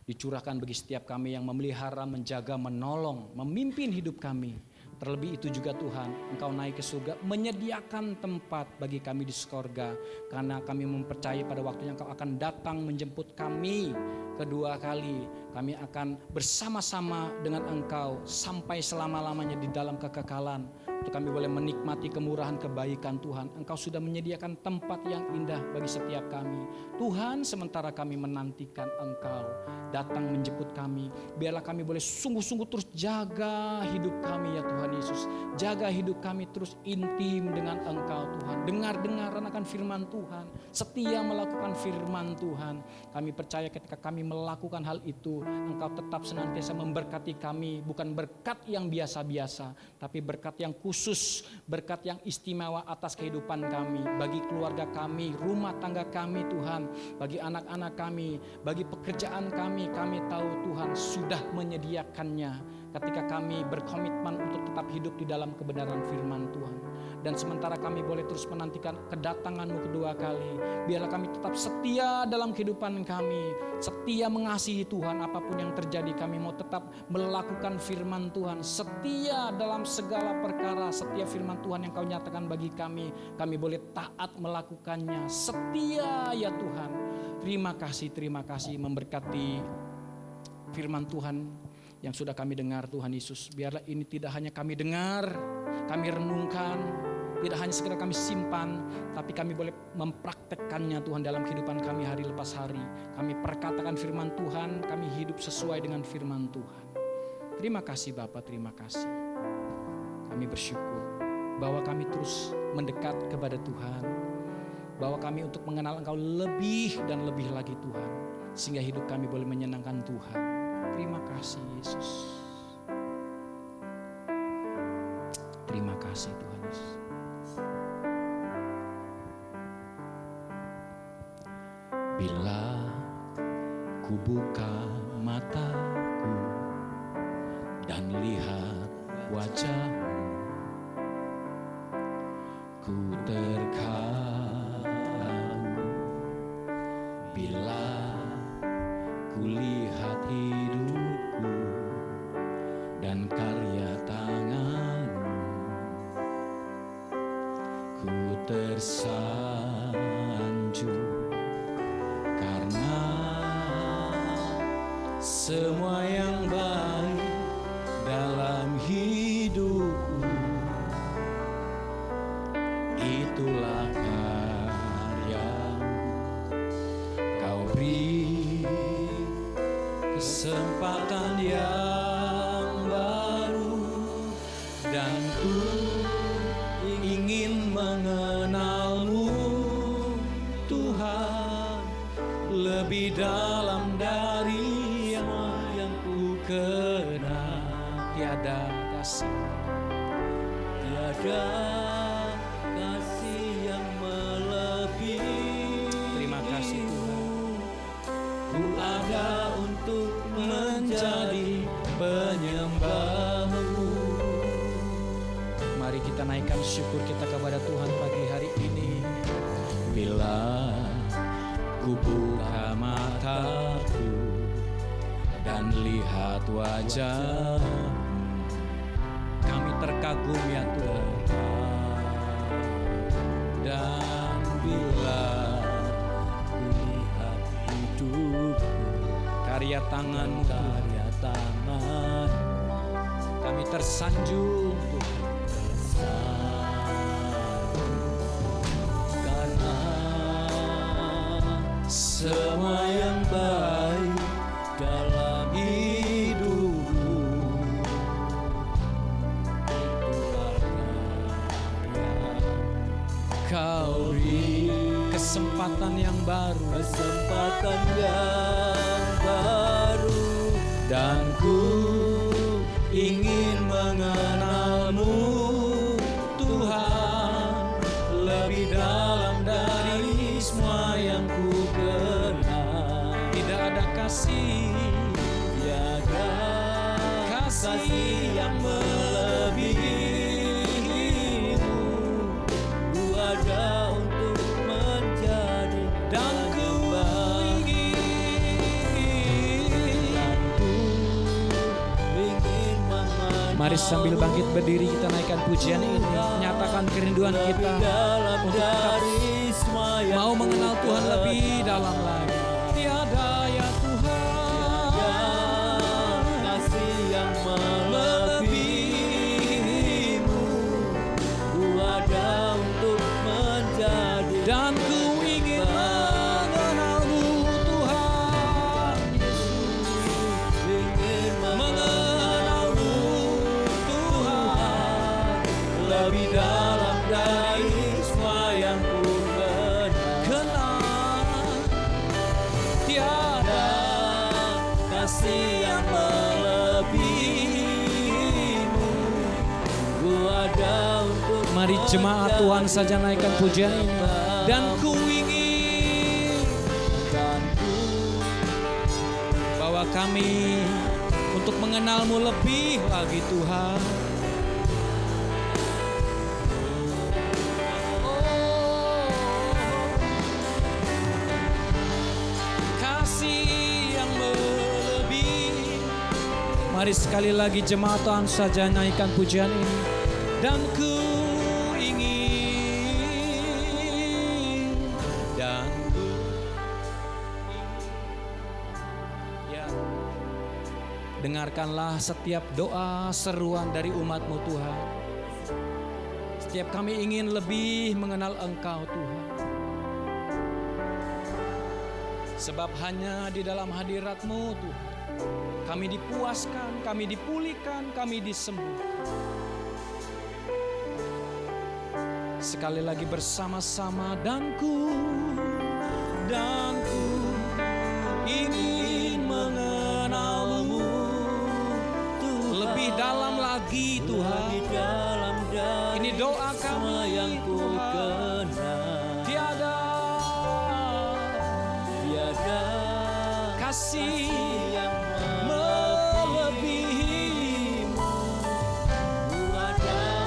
dicurahkan bagi setiap kami yang memelihara, menjaga, menolong, memimpin hidup kami. Terlebih itu juga Tuhan, Engkau naik ke surga menyediakan tempat bagi kami di surga, karena kami mempercayai pada waktunya Engkau akan datang menjemput kami kedua kali. Kami akan bersama-sama dengan Engkau sampai selama-lamanya di dalam kekekalan. Untuk kami boleh menikmati kemurahan kebaikan Tuhan. Engkau sudah menyediakan tempat yang indah bagi setiap kami. Tuhan, sementara kami menantikan Engkau datang menjemput kami, biarlah kami boleh sungguh-sungguh terus jaga hidup kami ya Tuhan Yesus. Jaga hidup kami terus intim dengan Engkau Tuhan. Dengar-dengaran akan firman Tuhan. Setia melakukan firman Tuhan. Kami percaya ketika kami melakukan hal itu, Engkau tetap senantiasa memberkati kami. Bukan berkat yang biasa-biasa, tapi berkat yang khusus, berkat yang istimewa atas kehidupan kami, bagi keluarga kami, rumah tangga kami Tuhan, bagi anak-anak kami, bagi pekerjaan kami tahu Tuhan sudah menyediakannya ketika kami berkomitmen untuk tetap hidup di dalam kebenaran firman Tuhan. Dan sementara kami boleh terus menantikan kedatangan-Mu kedua kali, biarlah kami tetap setia dalam kehidupan kami, setia mengasihi Tuhan. Apapun yang terjadi, kami mau tetap melakukan firman Tuhan, setia dalam segala perkara. Setiap firman Tuhan yang Kau nyatakan bagi kami boleh taat melakukannya. Setia ya Tuhan. Terima kasih memberkati firman Tuhan yang sudah kami dengar Tuhan Yesus. Biarlah ini tidak hanya kami dengar, kami renungkan, tidak hanya sekedar kami simpan, tapi kami boleh mempraktekkannya Tuhan dalam kehidupan kami hari lepas hari. Kami perkatakan firman Tuhan, kami hidup sesuai dengan firman Tuhan. Terima kasih Bapa, terima kasih. Kami bersyukur bahwa kami terus mendekat kepada Tuhan, bahwa kami untuk mengenal Engkau lebih dan lebih lagi Tuhan, sehingga hidup kami boleh menyenangkan Tuhan. Terima kasih Yesus. Terima kasih Tuhan Yesus. Bila ku buka mataku dan lihat wajah-Mu, ku terkagum. Bila ku lihat hidupku dan karya tangan-Mu, ku tersanjung, karena semua yang baik dalam hidupku itulah karya-Mu. Kau beri kesempatan yang baru, dan ku ingin mengenal lebih dalam dari yang ku kenal. Tiada kasih, tiada kasih yang melebihi. terima kasih Tuhan. Ku ada untuk menjadi penyembah-Mu. Mari kita naikkan syukur kita kepada Tuhan pagi hari ini. Bila ku buka mataku dan lihat wajah-Mu, kami terkagum ya Tuhan. Dan bila ku lihat hidupku, karya tangan-Mu Tuhan, kami tersanjung Tuhan. Karena semua yang baik dalam hidupku itulah karya Kau beri. Kesempatan yang baru, Kesempatan yang baru, dan ku ingin mengenal-Mu Tuhan lebih dalam dari semua yang ku kenal. tidak ada kasih, Tiada kasih yang melebihi-Mu. Ku ada untuk menjadi dan ku ingin mengenal. Mari sambil bangkit berdiri kita naikkan pujian ini, nyatakan kerinduan kita untuk tetap mau mengenal Tuhan lebih dalam lagi. Tiada ya Tuhan Kasih yang melebihi-Mu. Ku ada untuk menjadi dan ku ingin mengenal-Mu Tuhan, ingin mengenal-Mu Tuhan lebih dalam dari semua yang ku kenal. Tiada kasih yang melebihi-Mu. Ku ada untuk Mari jemaat Tuhan saja naikkan pujian ini. Dan ku ingin bawa kami untuk mengenal-Mu lebih lagi Tuhan. Kasih yang melebihi. Mari sekali lagi jemaat Tuhan saja naikkan pujian ini. Dan ku ingin, dan ku ingin. Ya, dengarkanlah setiap doa seruan dari umat-Mu Tuhan. Setiap kami ingin lebih mengenal Engkau Tuhan. Sebab hanya di dalam hadirat-Mu Tuhan, kami dipuaskan, kami dipulihkan, kami disembuhkan. Sekali lagi bersama-sama, dan ku ingin mengenal-Mu lebih dalam lagi Tuhan. Ini doa kami yang ku Tuhan. kenal. Tiada kasih yang melebihi-Mu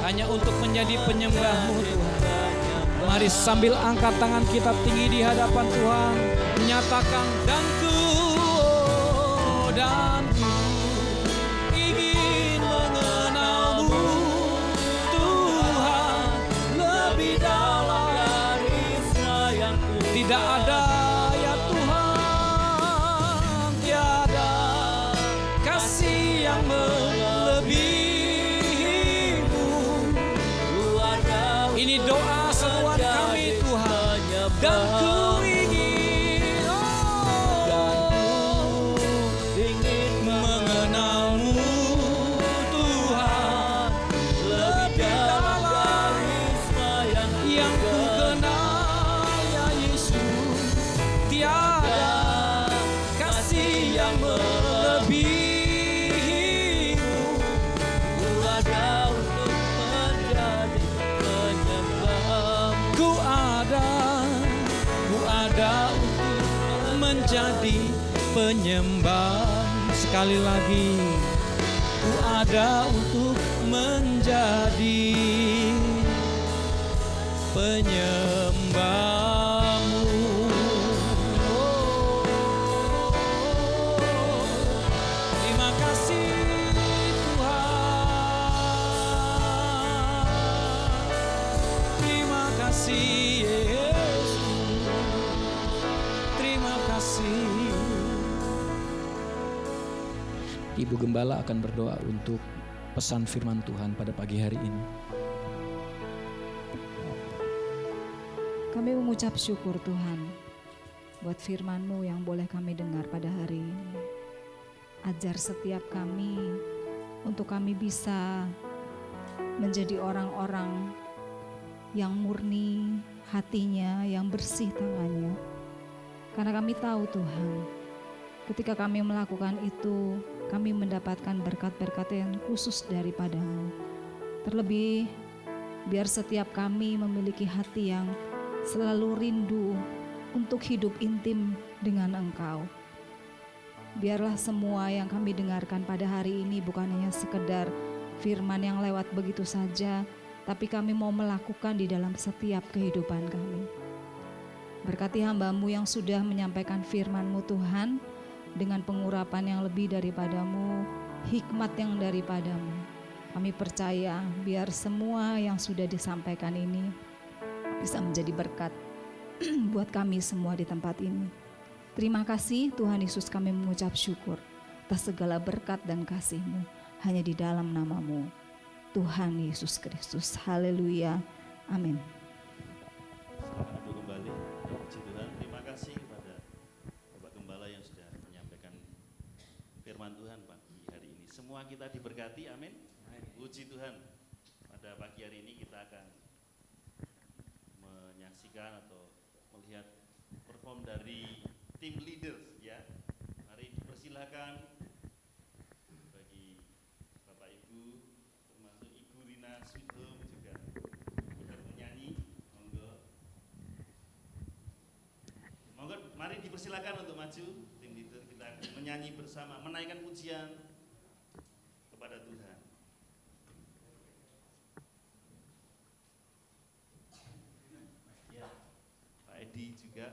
hanya untuk menjadi penyembah-Mu Tuhan. Mari sambil angkat tangan kita tinggi di hadapan Tuhan, menyatakan dan ku ingin mengenal-Mu Tuhan lebih dalam dari semua yang ku tidak ada ya Tuhan, tiada kasih yang melebihi-Mu. Ini doa seruan kami Tuhan, dan ku ingin, ingin mengenal-Mu Tuhan lebih dalam dari semua yang ku kenal ya Yesus. Tiada yang melebihimu. Ku ada untuk menjadi penyembah. Ku ada untuk menjadi penyembah. Sekali lagi, ku ada untuk menjadi penyembahmu. Terima kasih Tuhan, terima kasih Yesus, terima kasih. Ibu Gembala akan berdoa untuk pesan firman Tuhan pada pagi hari ini. Kami mengucap syukur Tuhan buat firman-Mu yang boleh kami dengar pada hari ini. Ajar setiap kami untuk kami bisa menjadi orang-orang yang murni hatinya, yang bersih tangannya. Karena kami tahu Tuhan, ketika kami melakukan itu, kami mendapatkan berkat-berkat yang khusus daripada-Mu. Terlebih, biar setiap kami memiliki hati yang selalu rindu untuk hidup intim dengan Engkau. Biarlah semua yang kami dengarkan pada hari ini bukan hanya sekedar firman yang lewat begitu saja, tapi kami mau melakukan di dalam setiap kehidupan kami. Berkati hamba-Mu yang sudah menyampaikan firman-Mu Tuhan, dengan pengurapan yang lebih daripada-Mu, hikmat yang daripada-Mu. Kami percaya biar semua yang sudah disampaikan ini bisa menjadi berkat buat kami semua di tempat ini. Terima kasih Tuhan Yesus, kami mengucap syukur atas segala berkat dan kasih-Mu hanya di dalam nama-Mu, Tuhan Yesus Kristus. Haleluya. Amin. Silakan duduk kembali. Puji Tuhan. Terima kasih kepada Bapak Gembala yang sudah menyampaikan firman Tuhan pagi hari ini. Semua kita diberkati, amin. Puji Tuhan. Pada pagi hari ini kita akan menyaksikan atau melihat perform dari tim leaders ya. Mari dipersilakan bagi Bapak Ibu, termasuk Ibu Rina Sweet Home juga ikut menyanyi. Monggo mari dipersilakan untuk maju tim leader, kita menyanyi bersama, menaikkan pujian kepada Tuhan. Ya, Pak Edi juga.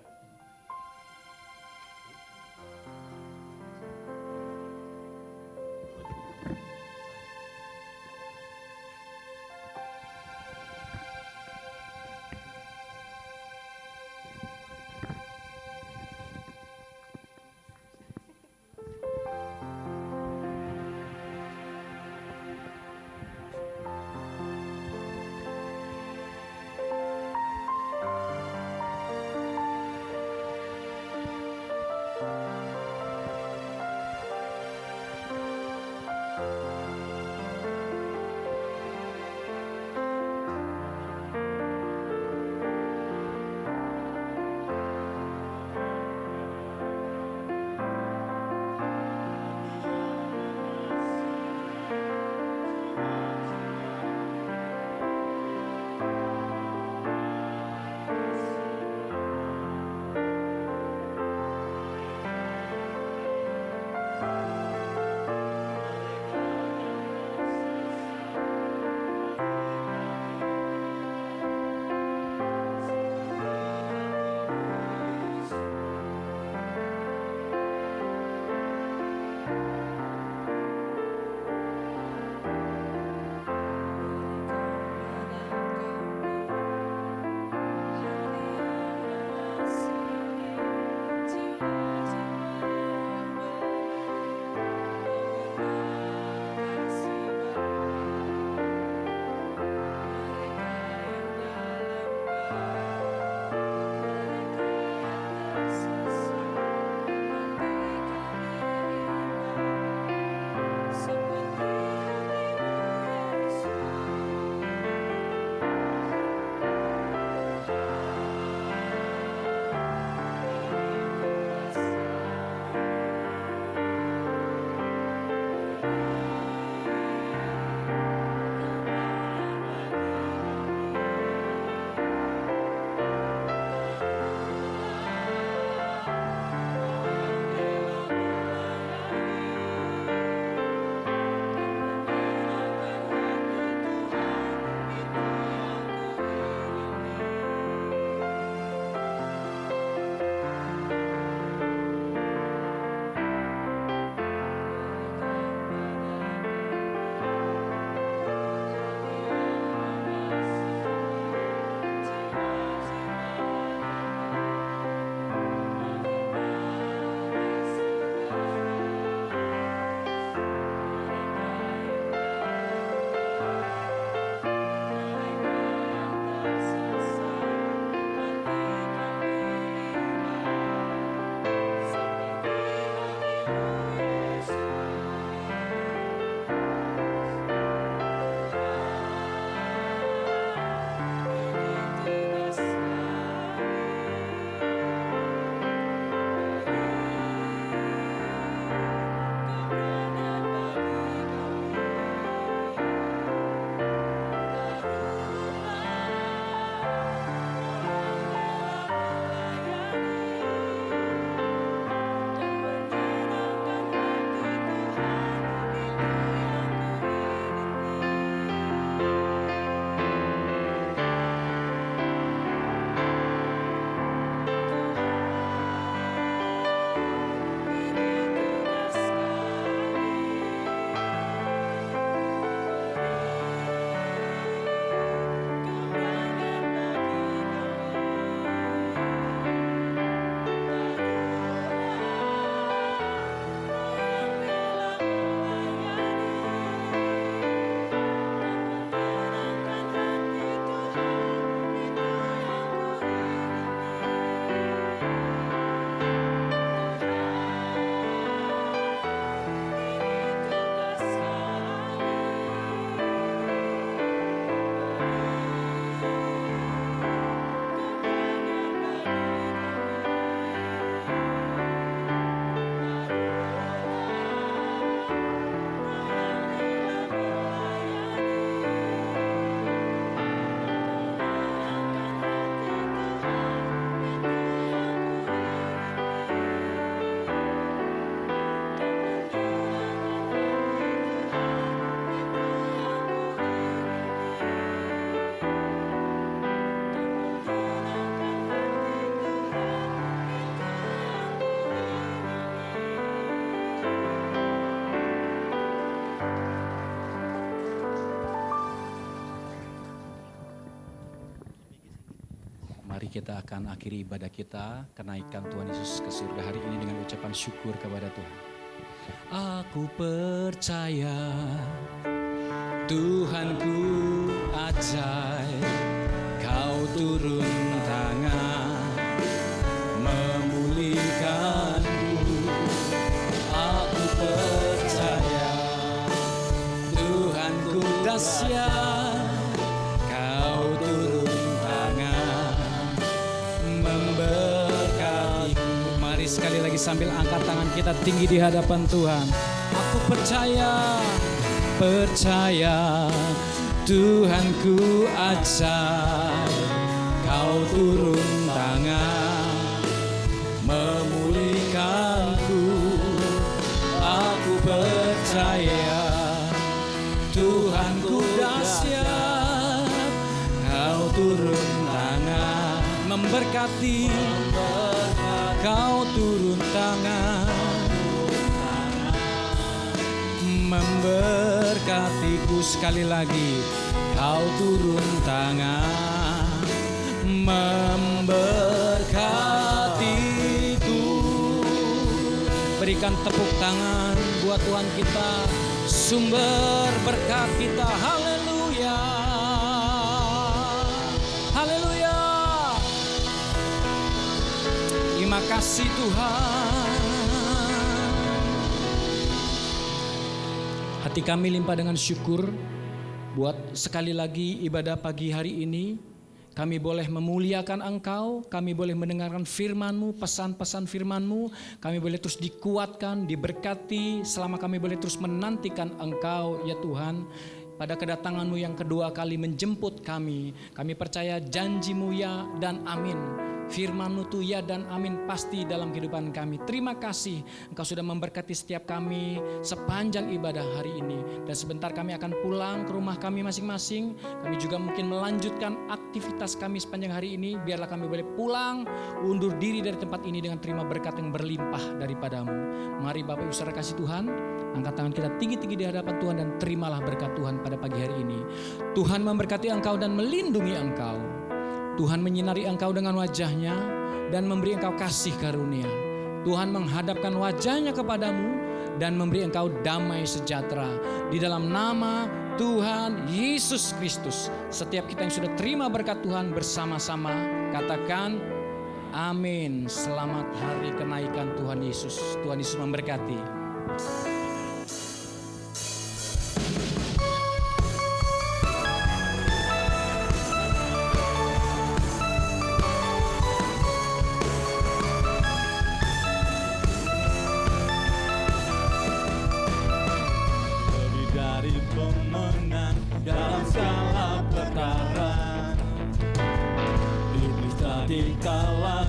Mari kita akan akhiri ibadah kita, kenaikan Tuhan Yesus ke surga hari ini dengan ucapan syukur kepada Tuhan. Aku percaya Tuhanku ajaib, Kau turun tangan memulihkanku. Aku percaya Tuhanku dahsyat, Kau turun tangan memberkatiku. Mari sekali lagi sambil angkat tangan kita tinggi di hadapan Tuhan. Aku percaya Tuhanku ajaib, Kau turun tangan memulihkanku. Aku percaya Tuhanku dahsyat, Kau turun tangan memberkati. Kau turun tangan memberkatiku. Sekali lagi, Kau turun tangan memberkatiku. Berikan tepuk tangan buat Tuhan kita, sumber berkat kita. Haleluya, haleluya. Terima kasih Tuhan. Hati kami limpah dengan syukur buat sekali lagi ibadah pagi hari ini. Kami boleh memuliakan Engkau, kami boleh mendengarkan firman-Mu, pesan-pesan firman-Mu. Kami boleh terus dikuatkan, diberkati selama kami boleh terus menantikan Engkau ya Tuhan. Pada kedatangan-Mu yang kedua kali menjemput kami. Kami percaya janji-Mu ya dan amin. Firman-Mu tuh ya dan amin pasti dalam kehidupan kami. Terima kasih Engkau sudah memberkati setiap kami sepanjang ibadah hari ini. Dan sebentar kami akan pulang ke rumah kami masing-masing. Kami juga mungkin melanjutkan aktivitas kami sepanjang hari ini. Biarlah kami boleh pulang, undur diri dari tempat ini dengan terima berkat yang berlimpah daripada-Mu. Mari Bapak Ibu saudara kasih Tuhan, angkat tangan kita tinggi-tinggi di hadapan Tuhan dan terimalah berkat Tuhan pada pagi hari ini. Tuhan memberkati engkau dan melindungi engkau. Tuhan menyinari engkau dengan wajahnya dan memberi engkau kasih karunia. Tuhan menghadapkan wajahnya kepadamu dan memberi engkau damai sejahtera. Di dalam nama Tuhan Yesus Kristus. Setiap kita yang sudah terima berkat Tuhan bersama-sama katakan amin. Selamat hari kenaikan Tuhan Yesus. Tuhan Yesus memberkati. Dalam segala perkara iblis tadi kalah.